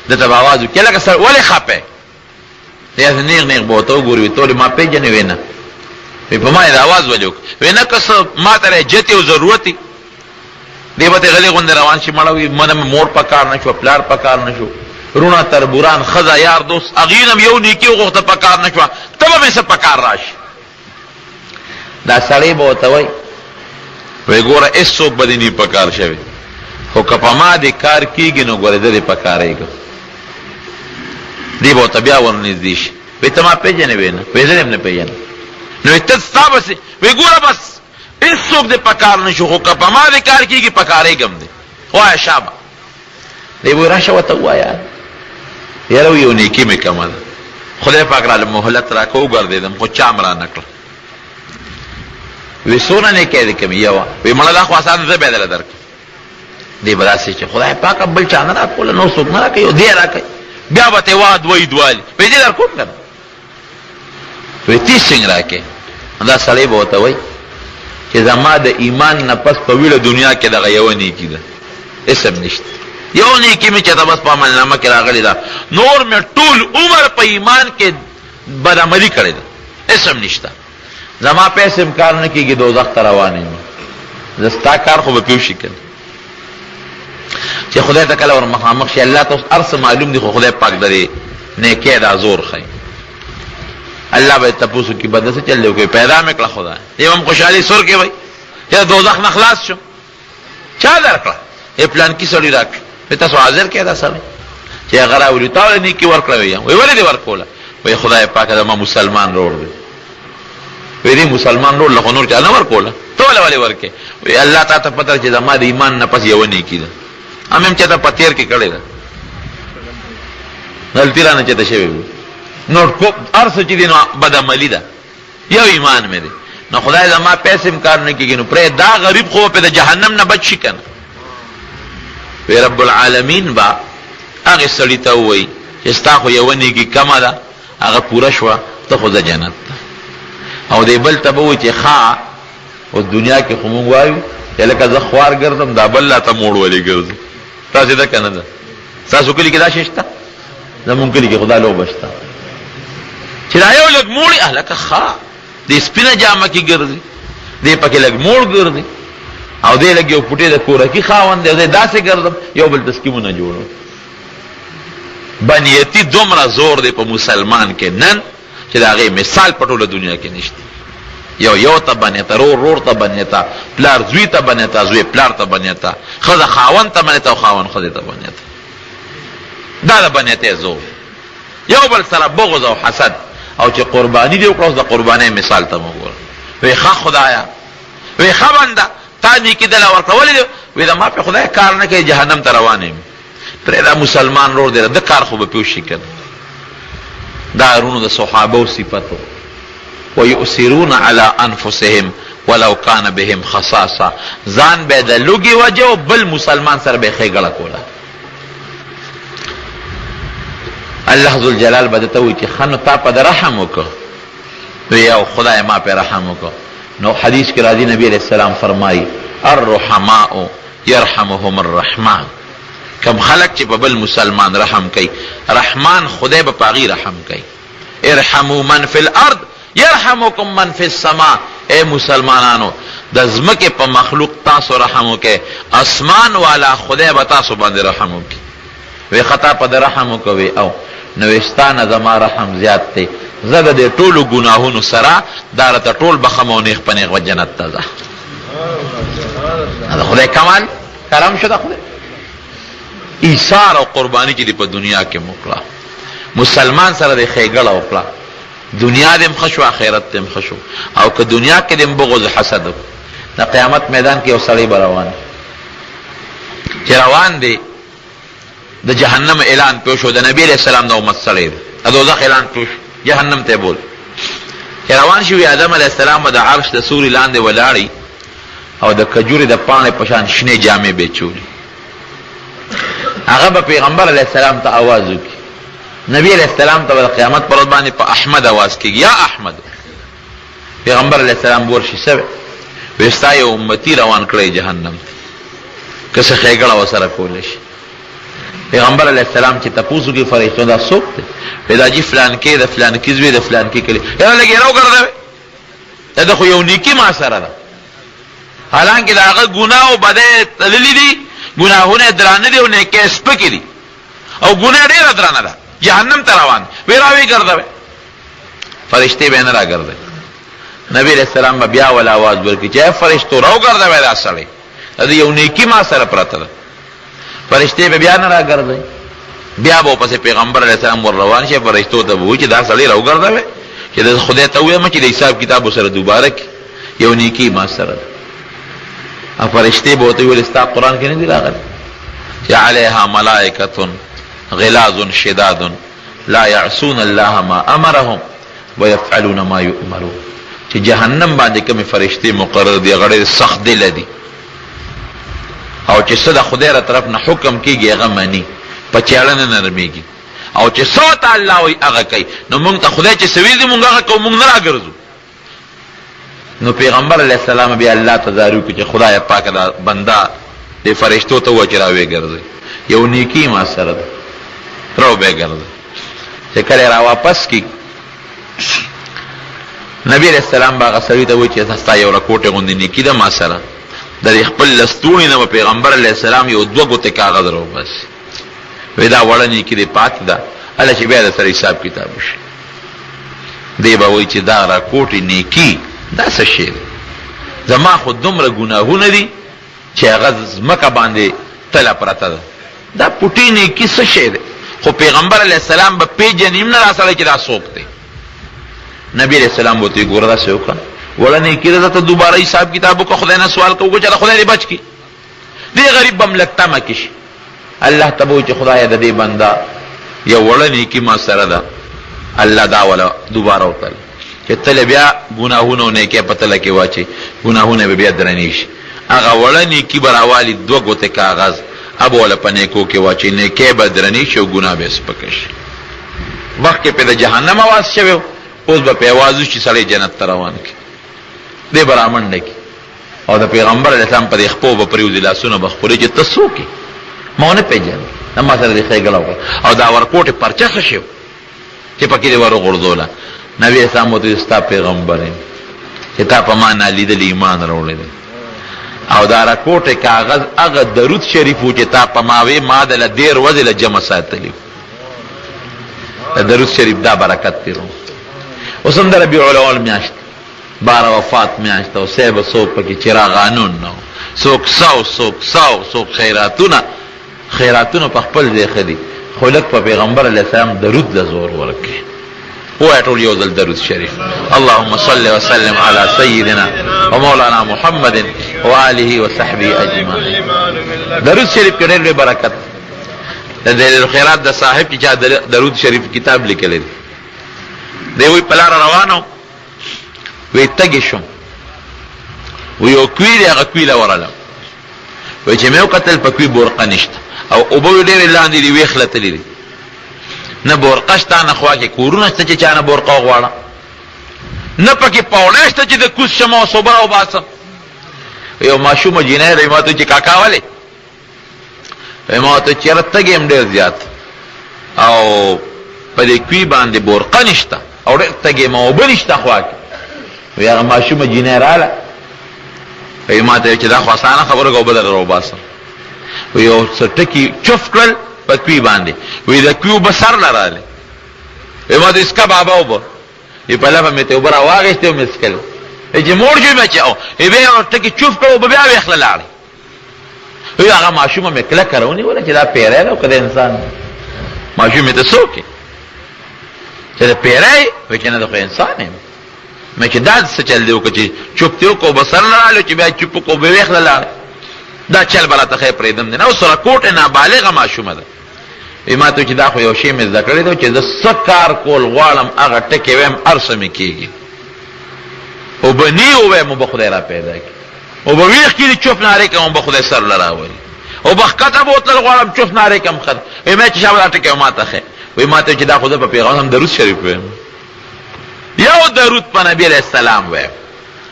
دته به آواز وکړي لکه سړی ولې خپه دی، نیغ نیغ به ورته وګوري، ته ولې ما پېژنې؟ وی نه. وی په ما یې د آواز ولې وکړ؟ وی نه که څه ما ته جتې او ضرورت دی، دی به غلی غوندې روان شي، مړه وي منه مې مور پکار نه شوه، پلار پکار نه شو، رونه تربوران ښځه یار دوست هغې نه م یو نیکي وغوښته پکار نه شوه، ته به مې څه پکار راشي؟ دا سړی به ورته وایي وی ګوره هېڅوک به دې نه پکار شوی، خو که په ما دې کار کېږي نو ګوره زه دې پکارېږم. دی به ورته بیا ورنږدې شي، وی ته ما پېژنې؟ وی نه. وی زه دې هم نه پېژنم. نو وی ته ستا بسې؟ وی ګوره بس هېڅوک دې پکار نه شو، خو که په ما دې کار کېږي پکارېږم دې. وایه شابه. دی وی راشه ورته ووایه یاره یو نیکي مې کمه ده، خدای پاک راله مهلت راکړه، وګرځېدم خو چا م را نه کړه. وی څونه نیکۍ دې کمې؟ یوه. وی مړه دا خو اسانه زه بیا درله درکړم. دی به داسې چې خدای پاکه بل چا نه راکوله، نور څوک نه راکوي، دی یې راکوي، بیا به ته واد وایي دوالي وی دې در کوم که نه؟ وی تی څنګه راکوې؟ دا سړی به ورته وایي چې زما د ایمان نه پس په ویړه دنیا کې دغه یوه نیکي ده، اسم نشته، یو نیکي مې چې ته بس په عملنامه کې راغلې ده، نور مې ټول عمر په ایمان کې بدعملي کړې ده، اسم نشته. زما پیسې م کار نه کېږي، دوزخ ته روان یم، زه ستا کار خو به پیوشي کنه چې خدای ته کله ور مخامخ شي. الله ته اوس هر څه معلوم دي، خو خدای پاک درې نیکۍ دا زور ښیي. الله به تپوس وکړي بنده څه چل دی وکړي؟ پیدا مې کړه خدای، یو هم خوشحالي سور کې وایي چې دوزخ نه خلاص شو، چا درکړه؟ ای پلانکي سړي راکړه. وایي تاسو حاضر کړئ دا سړی چې هغه راولي، تا ولې نیکي ورکړه؟ وایي ولې دې ورکوله؟ وایي خدای پاک زما مسلمان رور دی. وایي دې مسلمان رور له خو نور چا نه ورکوله، ته ولې ورکې؟ وایي الله تا ته پته چې زما د ایمان نه پس یوه نیکي ده، هم هم چېته په تېر کې کړې ده، غلطي رانه چېته شوې وي، نور هر څه چې دي نو بدعملي ده، یو ایمان مې دی. نو خدای زما پیسې م کار نه کېږي، نو پرې دا غریب خو په د جهنم نه بچ شي که نه؟ وی رب العالمین با هغې سړي ته ووایي چې ستا خو یوه نیکي کمه ده، هغه پوره شوه، ته خو زه جنت ته. او دی بل ته به وایي چې ښه اوس دنیا کې خو مونږ وایو چې لکه زه خوار ګرځم، دا بل راته موړ ولې ګرځي؟ تاسې ده که نه ده؟ ستاسو کلي کې دا شی شته؟ زمونږ کلي کې خو دا لوبه شته چې دا یو لږ موړ هلکه ښه دی سپینه جامه کې ګرځي، دی پکې لږ موړ ګرځي، او دی لږ یو پوټې د کورکي خاوند دی، او دی داسې ګرځم، یو بل تسکیمونه جوړو. بنیتي دومره زور دی په مسلمان کې نن چې د هغې مثال په ټوله دنیا کې نشته. یو ته بنیته، رور ته بنیته، پلار زوی ته بنیته، زوی پلار ته بنیته، ښځه خاوند ته بنیته او خاوند ښځې ته بنیته. دا د بنیتۍ زور، یو بل سره بغض او حسد، او چې قرباني دې وکړه اوس د قربانۍ مثال ته مو ګوره. وی ښه خدایه، وی ښه بنده تا نیکي دله ورکړه، ولې دی؟ وی د ما پې خدای کار نه کوي، جهنم ته روان یم. پرې دا مسلمان رور دی، د کار خو به پې وشي که نه. دا ورونو د صحابو صفت و، ویؤثرون علی انفسهم ولو کان بهم خصاصه، ځان به د لوږې وجه و بل مسلمان سره به یې ښېګړه کوله. الله ذوالجلال به درته وایي چې ښه نو تا په د رحم وکړه، وی او خدای ما پې رحم وکړه. نو حدیث کې راځي نبی علیہ السلام فرمایي الرحماء یرحمهم الرحمن، کم خلق چې په بل مسلمان رحم کوي، رحمان خدای به په هغې رحم کوي. ارحموا من فی الارض یرحمکم من فی السماء، اے مسلمانانو د ځمکې په مخلوق تاسو رحم وکئ، اسمان والا خدای به تاسو باندې رحم وکړي. وی خطا په د رحم وکوي، او نوستانه زما رحم زیات دی، زه د دې ټولو ګناهونو سره دا راته ټول بخم او نیغ په نیغ و جنت ته ځه. دا خدای کمال کرم شو، دا خدای ایثار او قرباني چې دی په دنیا کې موکړه، مسلمان سره د ښېګړه وکړه، دنیا دې م ښه شو، آخرت دې م ښه شو. او که دنیا کې دې م بغض حسد وکړو، د قیامت میدان کې یو سړی به روان چې روان دی، د جهنم اعلان پیو شو، د نبی علیہ السلام د امت سړی دی، د دوزخ اعلان پیو شو، جهنم ته بول چې روان شي. آدم علیہ السلام به د عرش د سوري لاندې ولاړی، او د کجورې د پاڼې په شان شنې جامې به چولي. هغه به پیغمبر علیہ السلام ته آواز وکړي، نبی علیہ السلام ته د قیامت پر ورځ باندې په احمد آواز کېږي، یا احمد. پیغمبر علیہ السلام ورشي سوی، وستا یو امتی روان کړی جهنم ته که څه ښېګړه ورسره کولی شي. پیغمبر علیه السلام چې تپوس وکړي فرشتو دا څوک دی؟ پیدا جي فلانکې د فلانکي زوی د فلانکي کلي، یاره لږ یې راوګرځوئ، دا خو یو نیکي ما سره ده. حالانکه د هغه ګناه او بدۍ تللي دي، ګناهونه یې درانه دي او نیکۍ یې سپکې دي او ګناه ډېره درانه ده، جهنم ته روان وی راوی ګرځوئ. فرشتې به یې نه راګرځوي. نبی علیہ السلام به بیا ول آواز ورکړي چې فرشتو راوګرځوئ دا سړی، دا یو نیکي ما سره پرته ده. فرشتې به بیا نه راګرځوي. بیا به ورپسې پیغمبر علیه السلام ور روان شي، فرشتو ته به وایي چې دا سړی راوګرځوئ چې د خدای ته ووایم چې د حساب کتاب ورسره دوباره کړي، یو نیکي ما سره ده. او فرشتې به ورته ویل ستا قرآن کې نه دي راغلي چې علیها ملائکة غلاظ شداد لا یعصون الله ما امرهم ويفعلون ما یؤمرون، چې جهنم باندې کومې فرشتې مقرر دي هغه ډېر سخت دله دي او چې څه د خدای را طرف نه حکم کېږي هغه مني، په چاړه نه نرمېږي، او چې څه ته الله وایي هغه کوي. نو موږ ته خدای چې څه ویلي مونږ هغه کوو، موږ نه راګرځو. نو پیغمبر علیه السلام بیا الله ته زاري وکړي چې خدای پاکه دا بنده دې فرشتو ته ووایه چې راویې ګرځئ، یو نیکي ما سره ده، راوبې ګرځئ. چې کله یې را واپس کړي، نبی علیہ السلام به هغه سړي ته وایي چې ستا یو رکوټې غوندې نیکي ده ما سره، د دې خپل لستوڼي نه به پیغمبر علیه السلام یو 2 ګوتې کاغذ راوباسي، وایي دا وړه نیکي دې پاتې ده، هله چې بیا د سره حساب کتاب وشي. دی به وایي چې دا رکوټې نیکي دا څه شی دی؟ زما خو دومره ګناهونه دي چې هغه ځمکه باندې تله پرته ده، دا پوټې نیکي څه شی دی؟ خو پیغمبر علیه السلام به پیژني هم نه دا سړی چې دا څوک دی. نبی علیہ السلام بوته ګوره داسې وکړه، وړه نیکي ده ته دوباره حساب کتاب وکړه، خدای نه سوال کوو چې خدای دې بچ کړي. دې غریب به هم لږ تمه کې شي، الله ته به وایي چې خدایه د دې بنده یو وړه نیکي ما سره ده، الله دا وله دوباره وتل چې تله بیا ګناهونه او نیکۍ په تله کې واچي، ګناهونه به بیا درنې شي. هغه وړه نیکي به راوالي 2 ګوتې کاغذ اب وله په نیکو کې واچي، نیکۍ به درنې شي او ګناه به سپکه شي. مخکې پې د جهنم اواز شوی، اوس به په اواز وشي سړی جنت ته روان کړي، دی به رامنډه کړي او د پیغمبر علیه السلام په دې خپو به پرېوځي، لاسونه به خپلوي چې ته څوک یې؟ ما ونه پېژنم، نه ما سره دې ښېګړه وکړه. او دا ورکوټې پرچه ښه شو چې پکې دې ور وغورځوله. نبي اسلام ورته ستا پیغمبر یم چې تا په ما نالیدلي ایمان راوړی دی، او دا رکوټې کاغذ هغه درود شریف و چې تا په ما وې ما دله 13 ورځې له جمع ساتلي و. درود شریف دا برکت دی. اوس هم د ربیع الاول میاشت، باره وفات میاشت او صاحب څوک پکې چراغانون نه، څوک څوک خیراتونه په خپل ځای ښه دي، خو لږ په پیغمبر علیه السلام درود له زور ورکړي. ووایه ټول یو ځل درود شریف. اللهم صل وسلم علی سیدنا ومولانا محمد وآله وصحبه اجمعین. درود شریف کې ډېر برکت. د دلیل الخیرات د صاحب چې چا درود شریف کتاب لیکلی دی، دی وی په لاره روانو، وی تږی شوم، وی یو کوی دی هغه کوی له ورغلم، وی چې مې وکتل په کوی بورقه نشته او اوبه یې ډېرې لاندې دي ویخلتلي دي، نه بورقه شته نه خوا کې کورونه شته چې چا نه بورقه وغواړه، نه پکې پوړی شته چې د کوز شم او صوبه راوباسم. یو ماشومه جینۍ دی، ما ته چې کاکا ولې؟ ما ته چېره تږی یم ډېر زیات او په دې کوی باندې بورقه نشته او ډېر تږی یم او اوبه نشته خوا کې. وی هغه ماشومه جینۍ راغله، وی ما ته چې دا خو اسانه خبره که اوبه در راوباسم. وی یو څه ټکي چف کړل په کوی باندې، وی د کوی اوبه سر له راغلې، وی ما ته اسکه بابا اوبه، وی په لپه مې ته اوبه راواغېستې او مې څښلې، وی چې موړ شوي بچې او بیا یو ټکي چف کړل اوبه بیا ویخله لاړې. وی هغه ماشومه مې کلکه راونیوله چې دا پیری ده او که د انسان ده. ماشوم مې ته څوک یې چې د پیری؟ وی چې نه د خو انسان یم. مې چې دا څه چل دی وکړه چې چوپتې وکړه اوبه سر نه راغلې چې بیا چوپ وکړه اوبه ویخله لاړې، دا چل به راته ښی پرېږدم دی نه. اوس رکوټې نابالغه ماشومه ده. وی ما ته چې دا خو یو شی مې زده کړی دی چې زه څه کار کول غواړم هغه ټکې ویم هر څه مې کېږي. اوبه نی ووایم اوبه خدای را پیدا کړي، اوبه ویخ کړي چوپ نارې کړم اوبه خدای سر له راولي، اوبه ښکته بوتل غواړم چوپ نارې کړم ښه. وی مې چې شابه دا ټکې ما ته ښې، وی ما ته چې دا خو زه په پیغمبر درود شریف ویم، یو درود په نبی علیہ السلام ویم،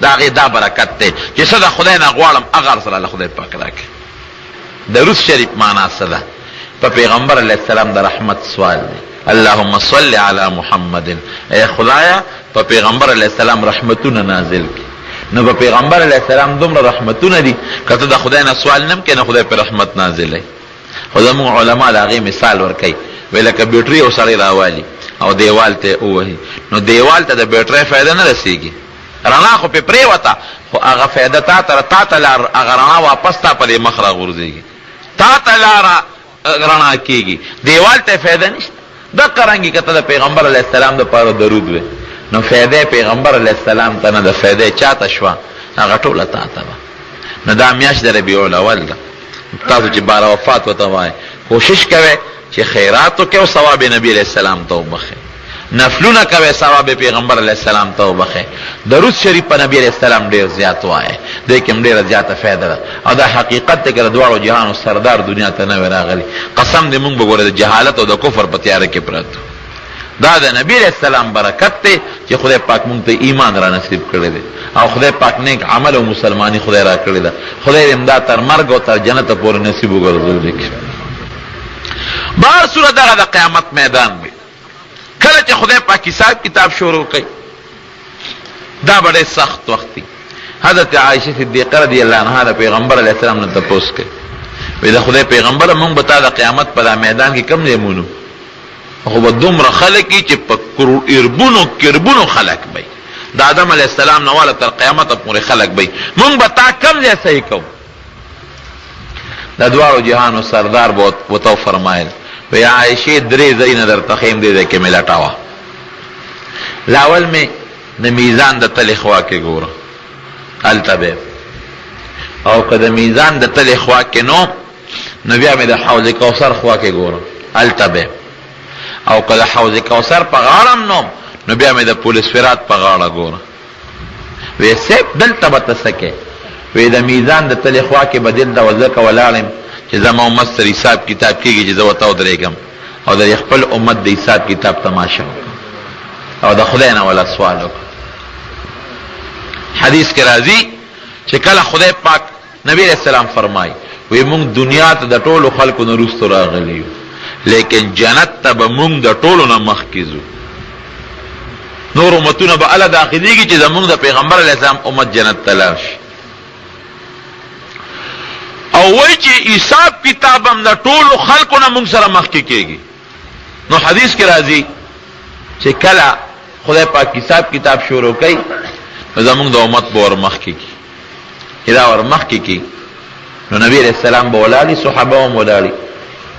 دا هغې دا برکت دی چې څه د خدای نه غواړم هغه سره الله خدای پاک راکړي. درود شریف معنا څه ده؟ په پیغمبر علیه السلام د رحمت سوال دی. اللهم صل علی محمد، ای خدایا په پیغمبر علیه السلام رحمتونه نازل کی. نو په پیغمبر علیه السلام دومره رحمتونه دي که ته د خدای نه سوال نه کوې، نه خدای په رحمت نازلوي. خو زموږ علما د هغې مثال ورکوي، وایي لکه بیټري یو سړی راوالي او دیوال ته ووهي، نو دیوال ته د بیټرۍ فایده نه رسېږي، رڼا خو پې پرېوته، خو هغه فایده تا ته لار هغه رڼا واپس تا په دې مخ راغورځېږي، تا ته لاره رڼا کېږي، دیوال ته فایده نشته. دقه رنګې که ته د پیغمبر علیه السلام دپاره درود وې، نو فایده پیغمبر علیه السلام ته نه ده، فایده چا ته شوه؟ هغه ټوله تا ته به. نو دا میاشت د ربیع الاول ده. تاسو چې باره وفات ورته وایئ، کوشش کوئ چې خیرات وکړئ او ثواب نبي علیه السلام ته وبخئ، نفلونه کوئ ثواب پیغمبر علیه السلام ته وبخئ، درود شریف په نبي علیه السلام ډېر زیات وایئ، دې کې هم ډېره زیاته فایده ده. او دا حقیقت دی که د دواړو جهانو سردار دنیا ته نه وی راغلی، قسم دې مونږ به ګوره د جهالت او د کفر په تیاره کې پراتو. دا د نبی علیہ السلام برکت دی چې خدای پاک مونږ ته ایمان را نصیب کړی دی او خدای پاک نیک عمل او مسلمانی خدای را کړی ده. خدای دې امداد تر مرګ او تر جنت پورې نصیب وګرځولی. بهر صورت دغه د قیامت میدان وي، کله چې خدای پاک حساب کتاب شروع کوي دا به ډېر سخت وخت دی. حضرت عایشه صدیقه رضی الله عنها د پیغمبر علیه السلام نه تپوس کوي، وایي د خدای پیغمبره مونږ به تا د قیامت په دا میدان کې کم ځای مونو؟ خو به دومره خلک وي چې په اربونو کربونو خلک به د آدم علیه السلام نه واله تر قیامته پورې خلک به مونږ به تا کم ځای صحیح کوو. د دواړو جهانو سردار به ورته وفرمایل، وایي عایشې درې ځایونه درته ښیم، دې ځای کې مې لټوه. لاول مې د میزان د تلې خوا کې ګوره، هلته به او که د میزان د تلې خوا کې نو بیا مې د حوض کوثر خوا کې ګوره، هلته به او که د حوض کوثر په غاړه نو بیا مې د پولیس فرات په غاړه ګوره. وی صاحب دلته به ته څه کوې؟ وی د میزان د تلې خوا کې به دلته ځکه ولاړ یم چې زما امت سره حساب کتاب کېږي چې زه ورته ودرېږم او د خپل امت د حساب کتاب تماشه وکړم او د خدای نه ولا سوال وکړم. حدیث کې راځي چې کله خدای پاک نبی علیہ السلام فرمایي، وی مونږ دنیا ته د ټولو خلکو نه وروسته راغلي یو، لیکن جنت ته به مونږ د ټولو نه مخکې ځو. نور امتونه به هله داخلېږي چې زمونږ د پیغمبر علیه السلام امت جنت ته لاړ شي. او وایي چې حساب کتاب هم د ټولو خلکو نه مونږ سره مخکې کېږي. نو حدیث کې راځي چې کله خدای پاک حساب کتاب شروع کوي نو زمونږ د امت به ور مخکې کي. چې دا ور مخکې کي نو نبی علیه السلام به ولاړي، صحابه هم ولاړي،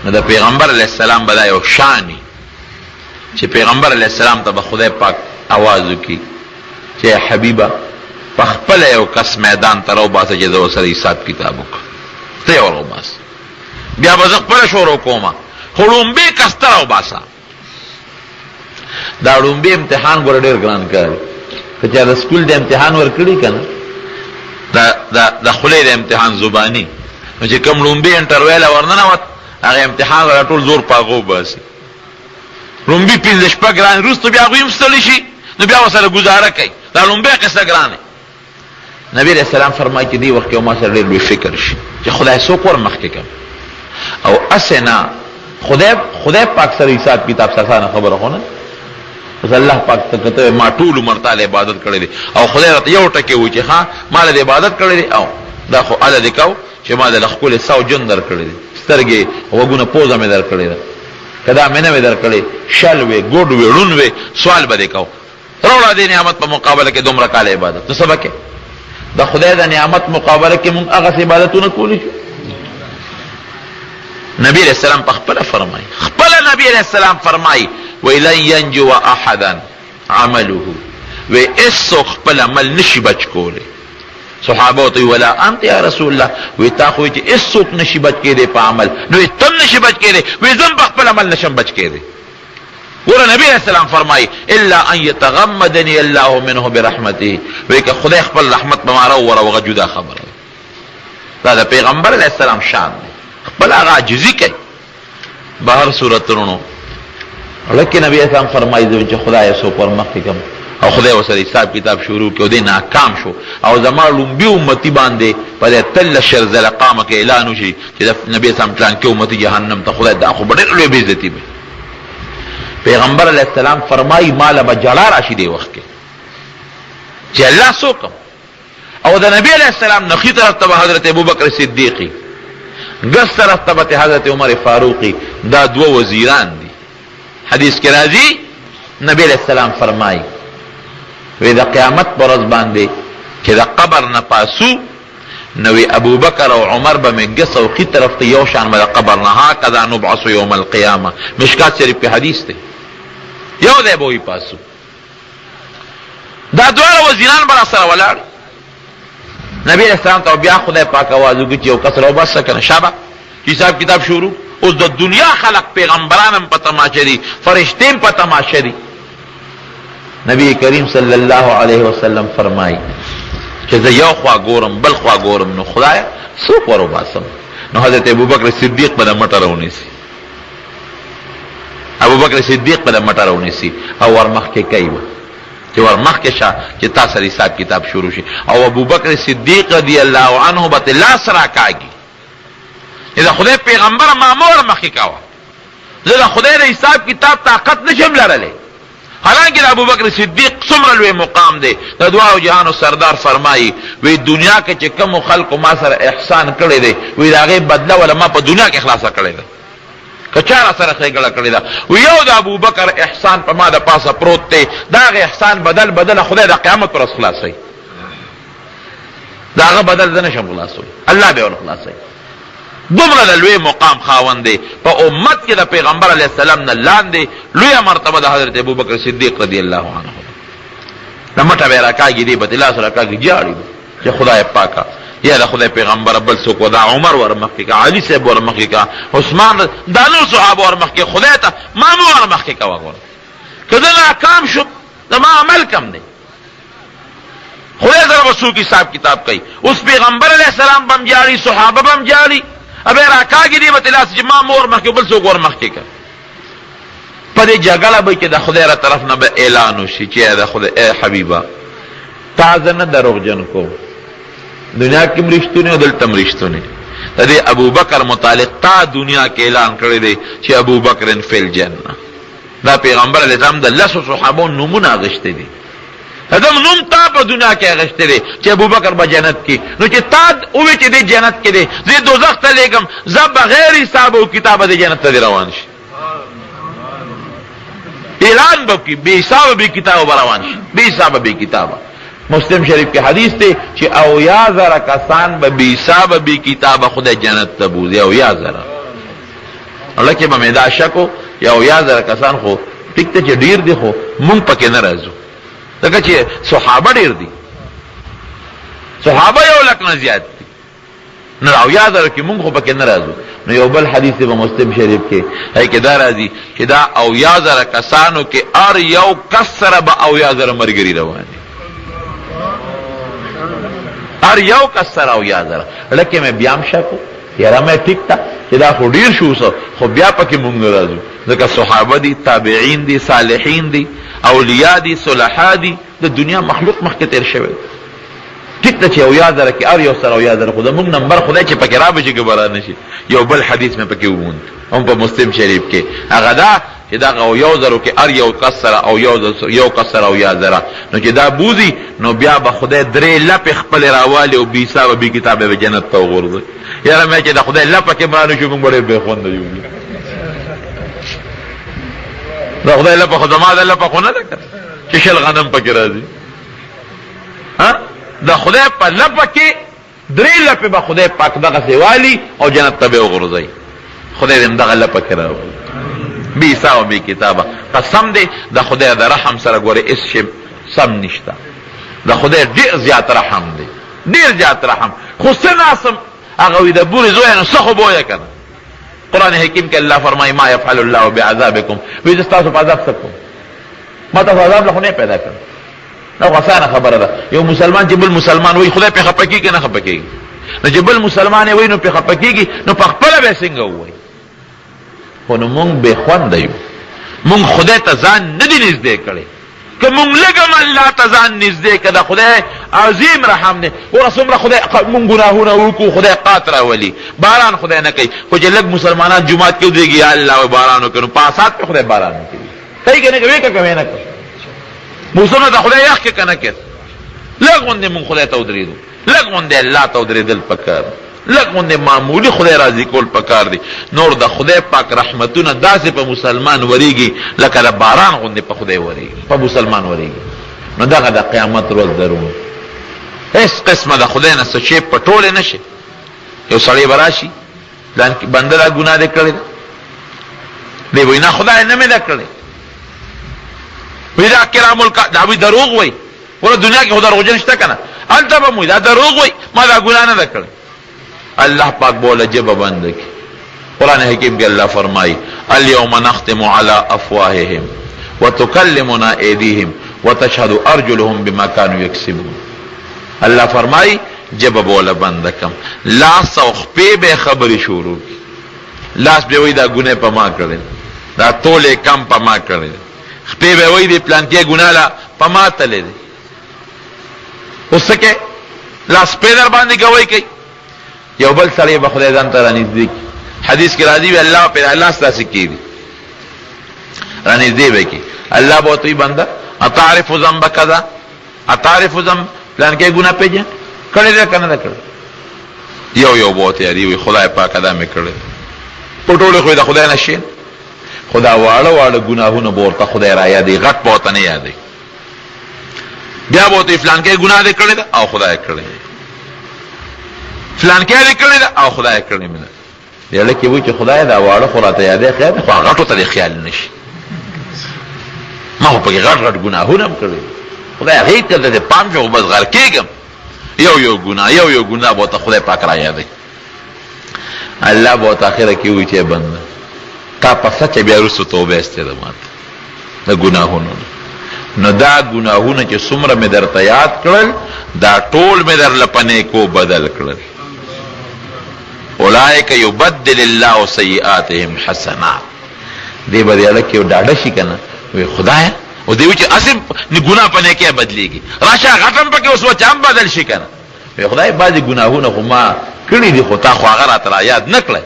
نو د پیغمبر علیه السلام به دا یو شانی چې پیغمبر علیه السلام ته به خدای پاک آواز وکړي چې حبیبه په خپله یو کس میدان ته راوباسه چې زه ورسره حساب کتاب وکړم، ته یې ور وباسه، بیا به زه خپله شروع کومه، خو ړومبې کس ته راوباسه. دا ړومبې امتحان ګوره ډېر ګران کار دی. که چا د سکول د امتحان ورکړي که نه د خولې د امتحان زباني، نو چې کوم ړومبې انټرویله ورننوت هغه امتحان را ټول زور په هغه وباسي. ړومبي 15 شپږ ګرانې وروسته بیا هغوی هم ستړي شي نو بیا ورسره ګزاره کوي. دا ړومبۍ قصه ګرانې. نبي علیه السلام فرمایي چې دې وخت کې ما سره ډېر لوی فکر شي چې خدای څوک ور مخکې کړم او هسې نه خدای پاک سره حساب کتاب سره خبره خو نه، بس الله پاک ته کته ما ټول عمر تعالی عبادت کړی دی او خدای راته یو ټکی وایي چې ها ما له عبادت کړی دی او دا خو اله دې کو چې ما د خپل 100 جن در کړی دی، سترګې وګونه پوزه مې در کړی ده، کدا مې نه مې در کړی، شل وې ګوډ وې ړون وې، سوال به دې کو روړه دې نعمت په مقابله کې دومره کال عبادت ته سبق د خدای د نعمت مقابله کې مونږ هغه عبادتونه کولی شو. نبی علیہ السلام په خپل فرمایي، خپل نبی علیہ السلام فرمایي ویلن ینجو احدا عمله، وی اسو خپل عمل نشي بچ کولی. صحابه ته ولا انت یا رسول الله، وی تا خو چې اسو نشي بچ کېدی په عمل، نو تم نشي بچ کېدی، وی زم په خپل عمل نشم بچ کېدی. ور نبی علیہ السلام فرمایي الا ان يتغمدني الله منه برحمته، وی که خدای خپل رحمت به ما راوړه جدا خبره. دا د پیغمبر علیہ السلام شان دی، خپل هغه عاجزي کوي بهر صورتونو. لکه نبی اسلام فرمایي چې خدای څوک ور مخکې کوم او خدای وسره حساب کتاب شروع کړ او دې ناکام شو او زما لومبي امتی باندې په تل شرزل قامه کې اعلان وشي چې نبی سم پلان کې امتی جهنم ته خدای دا خو ډېر لوی بیزتی به. پیغمبر علیہ السلام فرمایي مال به جړه راشي دی وخت کې چې الله سوکم او د نبی علیہ السلام نخی طرف ته حضرت ابوبکر صدیقی ګس طرف ته حضرت عمر فاروقی دا دو وزیران دي. حدیث کې راځي نبی علیہ السلام فرمایي وی دا قیامت پر ورځ باندې چې دا قبر نه پاسو نوی ابوبکر او عمر به مې ګس او خي طرف ته یو شان د قبر نه هکذا نبعث یوم القیامه. مشکات شریف کې حدیث دی یو دی به وي پاسو. دا دواړه وزیران بر سره ولاړ نبی علیہ السلام ته بیا خدای پاک आवाज وکړي چې یو کس راو بس کنه شابه حساب کتاب شروع. اوس د دنیا خلق پیغمبران هم په تماشه دي فرشتې هم په تماشه دي. نبی کریم صلی الله علیه وسلم فرمایي چې زه یو خوا ګورم بل خوا ګورم نو خدای څوک ورو باسم. نو حضرت ابوبکر صدیق په مټه راونیسي ابوبکر صدیق په مټه راونیسي او ورمخکې کوي چې ورمخکې شه چې تا سره حساب کتاب شروع شي او ابوبکر صدیق رضی الله عنه به لاس راکاږي اذا خدای پیغمبر مامور مخکې کاوه زه د خدای د حساب کتاب طاقت نشم لرلی. حالانکه ابوبکر صدیق څومره لوی مقام دی د دعا او جهانو سردار فرمایي وی دنیا کې چې کوم خلکو ما سره احسان کړی دی وی د هغې بدله ولا ما په دنیا کې خلاصه کړی ده که چا سره ښېګړه کړې ده وی یو د ابوبکر احسان په ما د پاسه پروت دی د هغې احسان بدل خدای د قیامت پر ورځ خلاصوي د هغه بدل زه نشم خلاصوي الله به ور خلاصوي. دومره د لوی مقام خاوند دی په امت کې د پیغمبر علیه السلام نه لاندې لویه مرتبه د حضرت ابوبکر صدیق رضی الله عنه د مټه به راکاږي دی به لاس راکاږي جاړي چې خدای پاکه یا د خدای پیغمبر بل څوک و دا عمر ور مخکې کا علي صاحب ور مخکې کا عثمان دا نور صحابه ور مخکې خدای ته ما ور مخکې کا وګوره که زه ناکام شم زما عمل کم دی خدای سره به څوک حساب کتاب کوي. اوس پیغمبر علیه السلام بم جاړي صحابه بم جاړي ابه راکاږي دی به لاس چې ما مور مخکې بل څوک ور مخکې کا په دې جګړه به کې د خدای را طرف نه به اعلان وشي چې د خدای ای حبیبه تا زه نه دروغجن کوم دنیا کې مرشتونه او دلته مرشتونه د دې ابوبکر متعلق تا دنیا کې اعلان کړی دی چې ابوبکر فی الجنه. دا پیغمبر علیه السلام د لسو صحابو نومونه اغشته دي ادم نوم تا په دنیا کې اغشته دی چې ابوبکر به جنت کې نو چې تا اوې چې دی جنت کې دی زه دوزخ ته لېږم زه بغیر حساب او کتابه د جنت ته روان شي اعلان به وکړي بې حسابه بې کتابه به روان شي بې حسابه بې کتابه. مسلم شریف کې حدیث دی چې او یا زره کسان به بې حسابه بې کتابه خدای جنت ته بوځي او یا زره لکه به مې دا شکو یا یا زره کسان خو ټیک ته چې ډېر دي خو مونږ پکې نه راځو ځکه چې صحابه ډېر دي صحابه یو لک نه زیات دي نه او یا زره کې مونږ خو پکې نه راځو. نو یو بل حدیث به مسلم شریف کې هی کې دا راځي چې دا او یا زره کسانو کې ار یو کس سره به او یا زره مرګري روان دي هر یو کس سره او یا زره لکه مې بیام شکو یاره مې ټیک تا چې دا خو ډېر شو خو بیا پکې مونږ نه راځو ځکه صحابه دي تابعین دي صالحین دي اولیاء دي صلحا دي د دنیا مخلوق مخکې تیر شوی ټیک ته چې او یا زره کې ار یو سره او یا زره خو د مونږ نمبر خدای چې پکې را بشي که برا نشي. یو بل حدیث مې پکې وموند هم په مسلم شریف کې هغه دا چې دا او یو زرو کې ار یو کس سره او یو کس سره او یا زره نو چې دا بوزي نو بیا به خدای درې لپې خپل راوالي او بې حسابه بې کتابه به جنت ته وغورځوي. یاره مې چې د خدای لپه کې مرانو شو موږ ډېر بې خونده یو د خدای لپه خو زما د لپه خو نه ده که چې شل غنم پکې راځي د خدای په لپه کې درې لپې به خدای پاک دغسې والي او جنت ته به وغورځوي. خدای دې همدغه لپه کې راولي بې حسابه بې کتابه. قسم دی د خدای د رحم سره ګورې هېڅ شی سم نشته د خدای ډېر زیات رحم دی ډېر زیات رحم خو څه ناسم هغه وي د بورې زویه نو څه خو بویه که نه. قرآن حکیم کې الله فرمایي ما یفعل الله بعذابکم وایي زه ستاسو په عذاب څه کوم ما تاسو عذاب له خو نه پیدا کړم نو غسانه خبره ده. یو مسلمان چې بل مسلمان وایي خدای پې خفه کېږي نه خفه کېږي نو چې بل مسلمان یې وایي نو پې خفه کېږي نو په خپله به یې څنګه ووایي خو نو مونږ بې خونده یو مونږ خدای ته ځان نه دي نږدې کړی که مونږ لږم الله ته ځان نږدې که د خدای عظیم رحم دی. وره څومره خدای مونږ ګناهونه وکړو خدای قات راولي، باران خدای نه کوي، خو چې لږ مسلمانان جومات کې ودرېږي یا الله باران وکړي نو په اسات پې خدای باران نه کوي. کوي که نه کوي که کوي نه کوي. موسمونه د خدای یخ کې که نه کوي. لږ غوندې مونږ خدای ته ودرېدو، لږ غوندې الله ته ودرېدل پکار، لږ غوندې معمولي خدای راضي کول پکار دی. نور د خدای پاک رحمتونه داسې په مسلمان ورېږي لکه د باران غوندې په خدای ورېږي، په مسلمان ورېږي. نو دغه د قیامت ورځ درونه هیڅ قسمه د خدای نه څه شی پټولی نه شي. یو سړی به راشي بنده دا ګناه دې کړې ده، دی وایي نه خدای نه مې ده کړې، وایي دا کرام دا وایي دروغ وایي. وره دنیا کې خو دروغجن شته که نه، هلته به موي دا دروغ وایي ما دا ګناه نه ده کړې. اللہ پاک بولا جبہ بند کی. قرآن حکیم کے اللہ فرمائی الیوم نختم علی افواہہم وتکلمنا ایدیہم وتشہد ارجلہم بما کانوا یکسبون. اللہ فرمائی جبہ بولا بند کم، لاس او خپے بے خبری شروع کی. لاس بے وی دا گناہ پا ما کرے، دا تولے کم پا ما کرے، خپے بے وی دی پلان کے گناہ لا پا ما تلے دی. اس سکے لاس پے در باندی گواہی کئی. یو بل سړی به خدای ځان ته رانږدې کړي. حدیث کې راځي وي الله په الله ستاسې کېږي رانږدې به کړي. الله به ورته وي بنده اتعرف ذنب کذا، اتعرف ذنب پلان کې ګناه پېژنې کړې ده که نه ده کړې. یو یو به ورته یاري وي خدای پاکه دا مې کړې، په ټولې خو یې د خدای نه شي. خو دا واړه واړه ګناهونه به ورته خدای را یادوي، غټ به ورته نه یادوي. بیا به ورته وي فلان کې ګناه دې کړې ده او خدای کړې، فلان کې دې کړې ده او خدای کړې مې ده. دی لکه وایي چې خدای دا واړه خو راته یادوي خیال خو غټو ته دې خیال نه شي. ما خو پکې غټ غټ ګناهونه هم کړي، خدای هغې ته د پام شو بس غر کېږم. یو یو ګناه یو یو ګناه به ورته خدای پاک را یادوي. الله به ورته اخره کې وایي چې بنده تا په سچه بیا وروسته توبه ایستې ده ماته د ګناهونو. نو دا ګناهونه چې څومره مې درته یاد کړل دا ټول مې درله په نیکو بدل کړل. اولئک یبدل الله سیئاتهم حسنات. دی به دی هلک یو ډاډه شي که نه وی خدایه او دی وی چې اسې ګناه په نیکۍ بدلېږي، راشه غټم پکې اوس وچه هم بدل شي که نه. وی خدای بعضې ګناهونه خو ما کړي دي خو تا خو هغه راته را یاد نه کړی.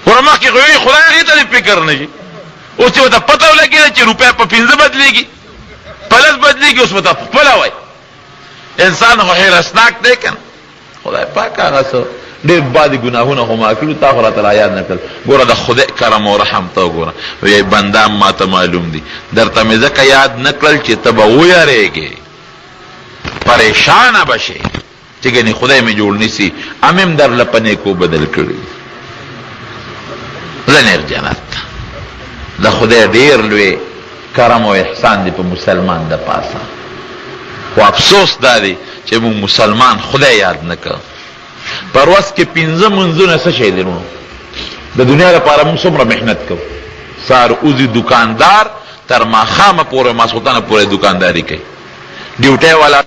خو مخکې خو وی خدای هغې ته دې فکر نه شي. اوس چې ورته پته ولګېده چې روپۍ په 5 بدلېږي، پلس بدلېږي، اوس ورته خپله وایي. انسان خو حیرسناک دی که نه. خدای پاک هغه څه ډېر بعضې ګناهونه خو ما کړي تا خو راته را یاد نه کړل. ګوره د خدای کرم او رحم ته وګوره. وایي بنده ما ته معلوم دي درته مې ځکه یاد نه کړل چې ته به ویارېږې، پریشانه به شې چې ګنې خدای مې جوړ نیسي، امیم درله په نیکو بدل کړي. لنیر جنت د خدای ډېر لوی کرم او احسان دی په مسلمان د پاسه. خو افسوس دا دی چې موږ مسلمان خدای یاد نه کړ. پر ورځ کې 5 منځونه څه شی دی نو د دنیا لپاره موږ څومره محنت کوو. سهار اوځي دکاندار تر ماښامه پورې ماسخوتنه پورې دکانداري کوي. ډیوټۍ والا